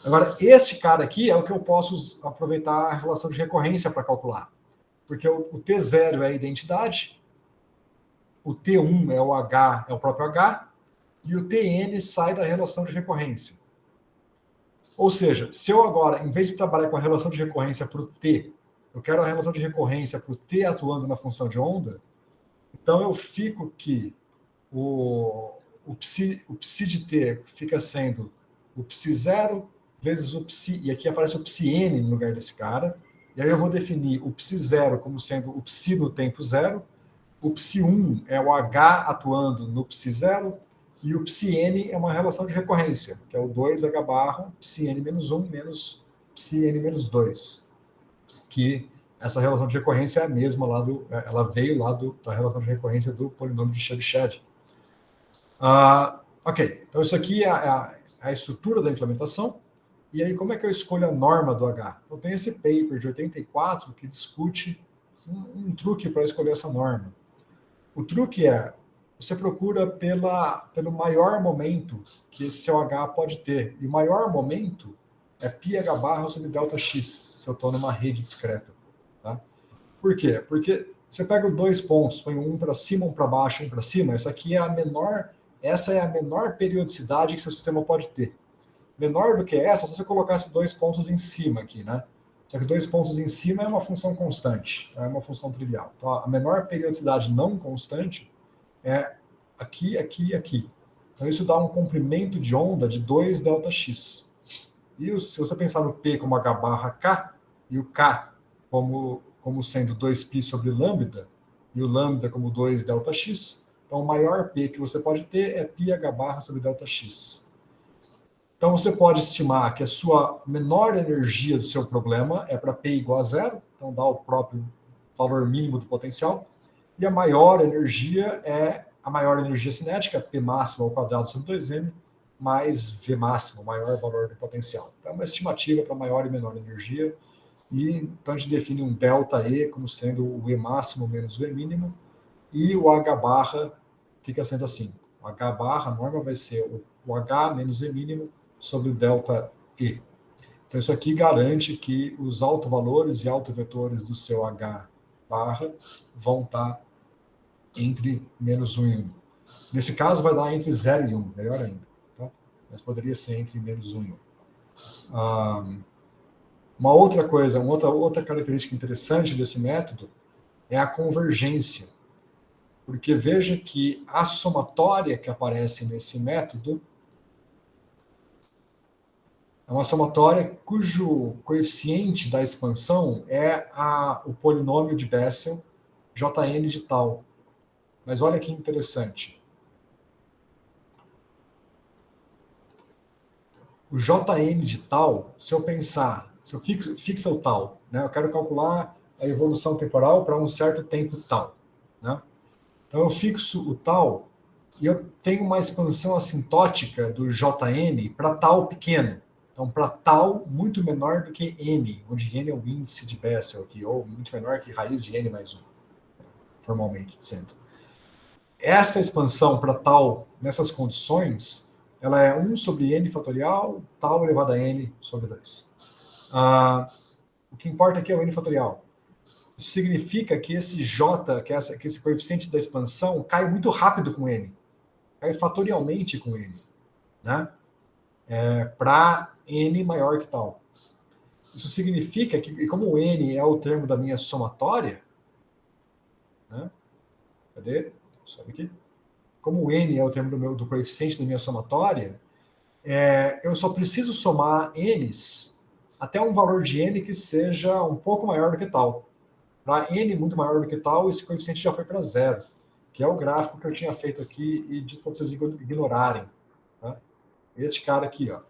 Agora, este cara aqui é o que eu posso aproveitar a relação de recorrência para calcular. Porque o T0 é a identidade, o T1 é o H, é o próprio H, e o Tn sai da relação de recorrência. Ou seja, se eu agora, em vez de trabalhar com a relação de recorrência para o T, eu quero a relação de recorrência para o T atuando na função de onda, então eu fico que o psi de T fica sendo o psi0 vezes o psi, e aqui aparece o psi-n no lugar desse cara, e aí eu vou definir o psi0 como sendo o psi no tempo 0, o psi1 é o H atuando no psi0, e o psi-n é uma relação de recorrência, que é o 2H barra psi-n menos 1 menos psi-n menos 2, que essa relação de recorrência é a mesma lá ela veio lá da relação de recorrência do polinômio de Chebyshev. Ok, então isso aqui é a estrutura da implementação. E aí, como é que eu escolho a norma do H? Então, tem esse paper de 84 que discute um truque para escolher essa norma. O truque é, você procura pelo maior momento que esse seu H pode ter. E o maior momento é πh barra sobre ΔX, se eu estou numa rede discreta. Tá? Por quê? Porque você pega os dois pontos, põe um para cima, um para baixo, um para cima, essa é a menor periodicidade que seu sistema pode ter. Menor do que essa, se você colocasse dois pontos em cima aqui, né? Só que dois pontos em cima é uma função constante, é uma função trivial. Então, a menor periodicidade não constante é aqui, aqui e aqui. Então, isso dá um comprimento de onda de 2ΔX. E se você pensar no P como H barra K, e o K como sendo 2π sobre lambda, e o lambda como 2ΔX, então o maior P que você pode ter é πh barra sobre ΔX. Então, você pode estimar que a sua menor energia do seu problema é para P igual a 0, então dá o próprio valor mínimo do potencial, e a maior energia é a maior energia cinética, P máximo ao quadrado sobre 2m, mais V máximo, o maior valor do potencial. Então, é uma estimativa para maior e menor energia, e então a gente define um ΔE como sendo o E máximo menos o E mínimo, e o H barra fica sendo assim. O H barra, a norma vai ser o H menos E mínimo sobre o ΔE. Então, isso aqui garante que os autovalores e autovetores do seu H barra vão estar entre menos 1 e 1. Nesse caso, vai dar entre 0 e 1, melhor ainda. Tá? Mas poderia ser entre menos 1 e 1. Uma outra coisa, outra característica interessante desse método é a convergência. Porque veja que a somatória que aparece nesse método é uma somatória cujo coeficiente da expansão é o polinômio de Bessel, Jn de tal. Mas olha que interessante. O Jn de tal, se eu fixa o tal, né, eu quero calcular a evolução temporal para um certo tempo tal. Né? Então eu fixo o tal e eu tenho uma expansão assintótica do Jn para tal pequeno. Então, para tal, muito menor do que n, onde n é o índice de Bessel aqui, ou muito menor que raiz de n mais 1, formalmente dizendo. Essa expansão para tal, nessas condições, ela é 1 sobre n fatorial, tal elevado a n sobre 2. O que importa aqui é o n fatorial. Isso significa que esse j, que esse coeficiente da expansão, cai muito rápido com n. Cai fatorialmente com n. Né? Para n maior que tal. Isso significa que, como o n é o termo da minha somatória, né? Cadê? Sobe aqui. Como o n é o termo do coeficiente da minha somatória, eu só preciso somar n's até um valor de n que seja um pouco maior do que tal. Para n muito maior do que tal, esse coeficiente já foi para 0, que é o gráfico que eu tinha feito aqui e dito para vocês ignorarem. Tá? Este cara aqui, ó.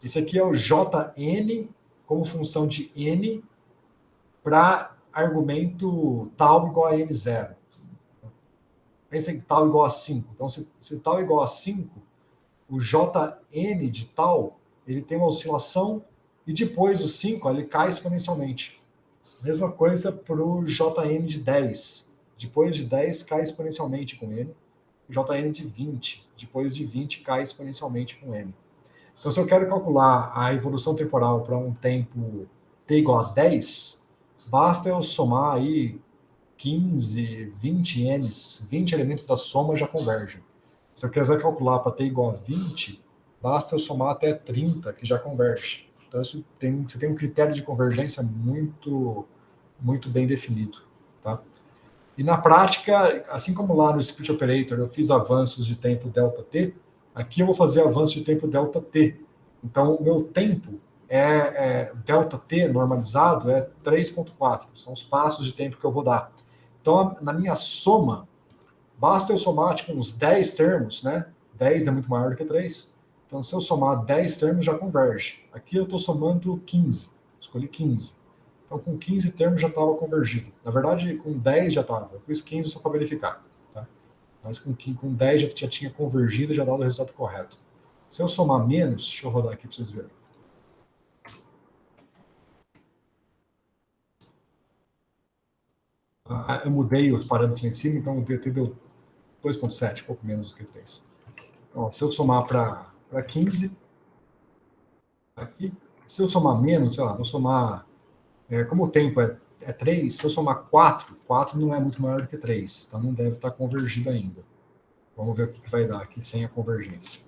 Esse aqui é o Jn como função de n para argumento tal igual a n0. Pensa em tal igual a 5. Então, se tal igual a 5, o Jn de tal, ele tem uma oscilação e depois do 5, ele cai exponencialmente. Mesma coisa para o Jn de 10. Depois de 10, cai exponencialmente com n. Jn de 20. Depois de 20 cai exponencialmente com n. Então, se eu quero calcular a evolução temporal para um tempo t igual a 10, basta eu somar aí 15, 20 n's, 20 elementos da soma já convergem. Se eu quiser calcular para t igual a 20, basta eu somar até 30, que já converge. Então, você tem um critério de convergência muito, muito bem definido. Tá? E na prática, assim como lá no Split Operator eu fiz avanços de tempo ΔT, aqui eu vou fazer avanço de tempo ΔT. Então, o meu tempo ΔT normalizado é 3,4. São os passos de tempo que eu vou dar. Então, na minha soma, basta eu somar tipo, uns 10 termos, né? 10 é muito maior do que 3. Então, se eu somar 10 termos, já converge. Aqui eu estou somando 15. Escolhi 15. Então, com 15 termos já estava convergido. Na verdade, com 10 já estava. Eu pus 15 só para verificar. Tá? Mas com 10 já tinha convergido e já dado o resultado correto. Se eu somar menos, deixa eu rodar aqui para vocês verem. Eu mudei os parâmetros em cima, então o DT deu 2,7, pouco menos do que 3. Então, se eu somar para 15, aqui, se eu somar menos, sei lá, vou somar, como o tempo é 3, se eu somar 4 não é muito maior do que 3, então não deve estar convergido ainda. Vamos ver o que vai dar aqui sem a convergência.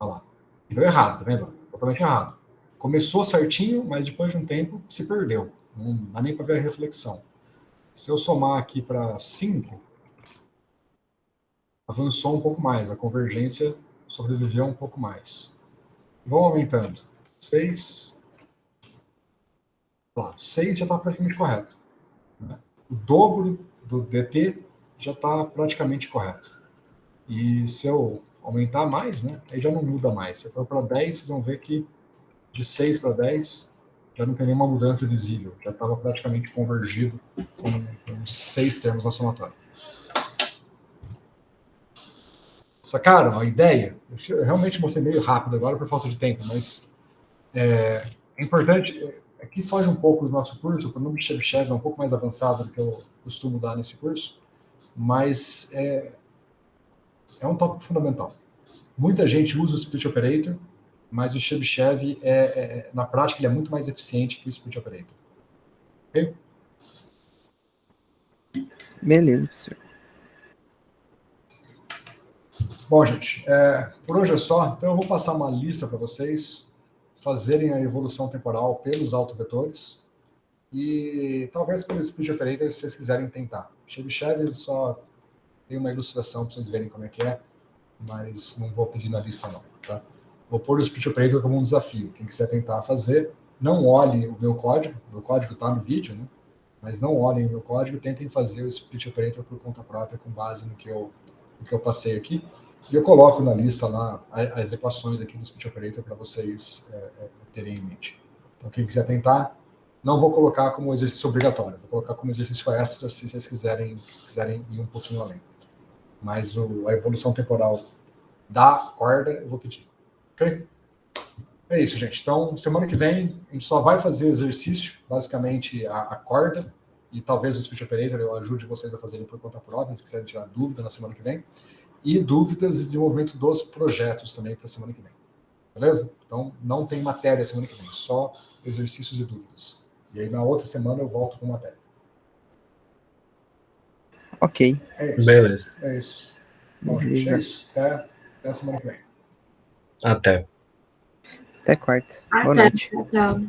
Olha lá. E deu errado, tá vendo? Totalmente errado. Começou certinho, mas depois de um tempo se perdeu. Não dá nem para ver a reflexão. Se eu somar aqui para 5, avançou um pouco mais, a convergência sobreviveu um pouco mais. Vamos aumentando. 6. Lá, 6 já está praticamente correto. O dobro do DT já está praticamente correto. E se eu aumentar mais, né, aí já não muda mais. Se eu for para 10, vocês vão ver que de 6 para 10 já não tem nenhuma mudança visível. Já estava praticamente convergido com os 6 termos na somatória. Sacaram a ideia? Eu realmente mostrei meio rápido agora por falta de tempo, mas é importante. Aqui foge um pouco do nosso curso, o pronome de Chebyshev é um pouco mais avançado do que eu costumo dar nesse curso, mas é um tópico fundamental. Muita gente usa o Split Operator, mas o Chebyshev, na prática, ele é muito mais eficiente que o Split Operator. Ok? Beleza, professor. Bom, gente, por hoje é só. Então eu vou passar uma lista para vocês fazerem a evolução temporal pelos autovetores e talvez pelo Split Operator, se vocês quiserem tentar. Chebyshev só tem uma ilustração para vocês verem como é que é, mas não vou pedir na lista não, tá? Vou pôr o Split Operator como um desafio. Quem quiser tentar fazer, não olhe o meu código está no vídeo, né? Mas não olhem o meu código, tentem fazer o Split Operator por conta própria, com base no que eu passei aqui. E eu coloco na lista lá as equações aqui do Split Operator para vocês terem em mente. Então, quem quiser tentar, não vou colocar como exercício obrigatório, vou colocar como exercício extra se vocês quiserem ir um pouquinho além. Mas a evolução temporal da corda eu vou pedir. Ok? É isso, gente. Então, semana que vem, a gente só vai fazer exercício, basicamente a corda, e talvez o Split Operator eu ajude vocês a fazerem por conta própria, se quiserem tirar dúvida na semana que vem. E dúvidas e desenvolvimento dos projetos também para a semana que vem. Beleza? Então, não tem matéria semana que vem, só exercícios e dúvidas. E aí, na outra semana, eu volto com matéria. Ok. É isso. Beleza. É isso. Bom, gente, é isso. Até a semana que vem. Até. Até quarta. Boa Até. noite. Tchau.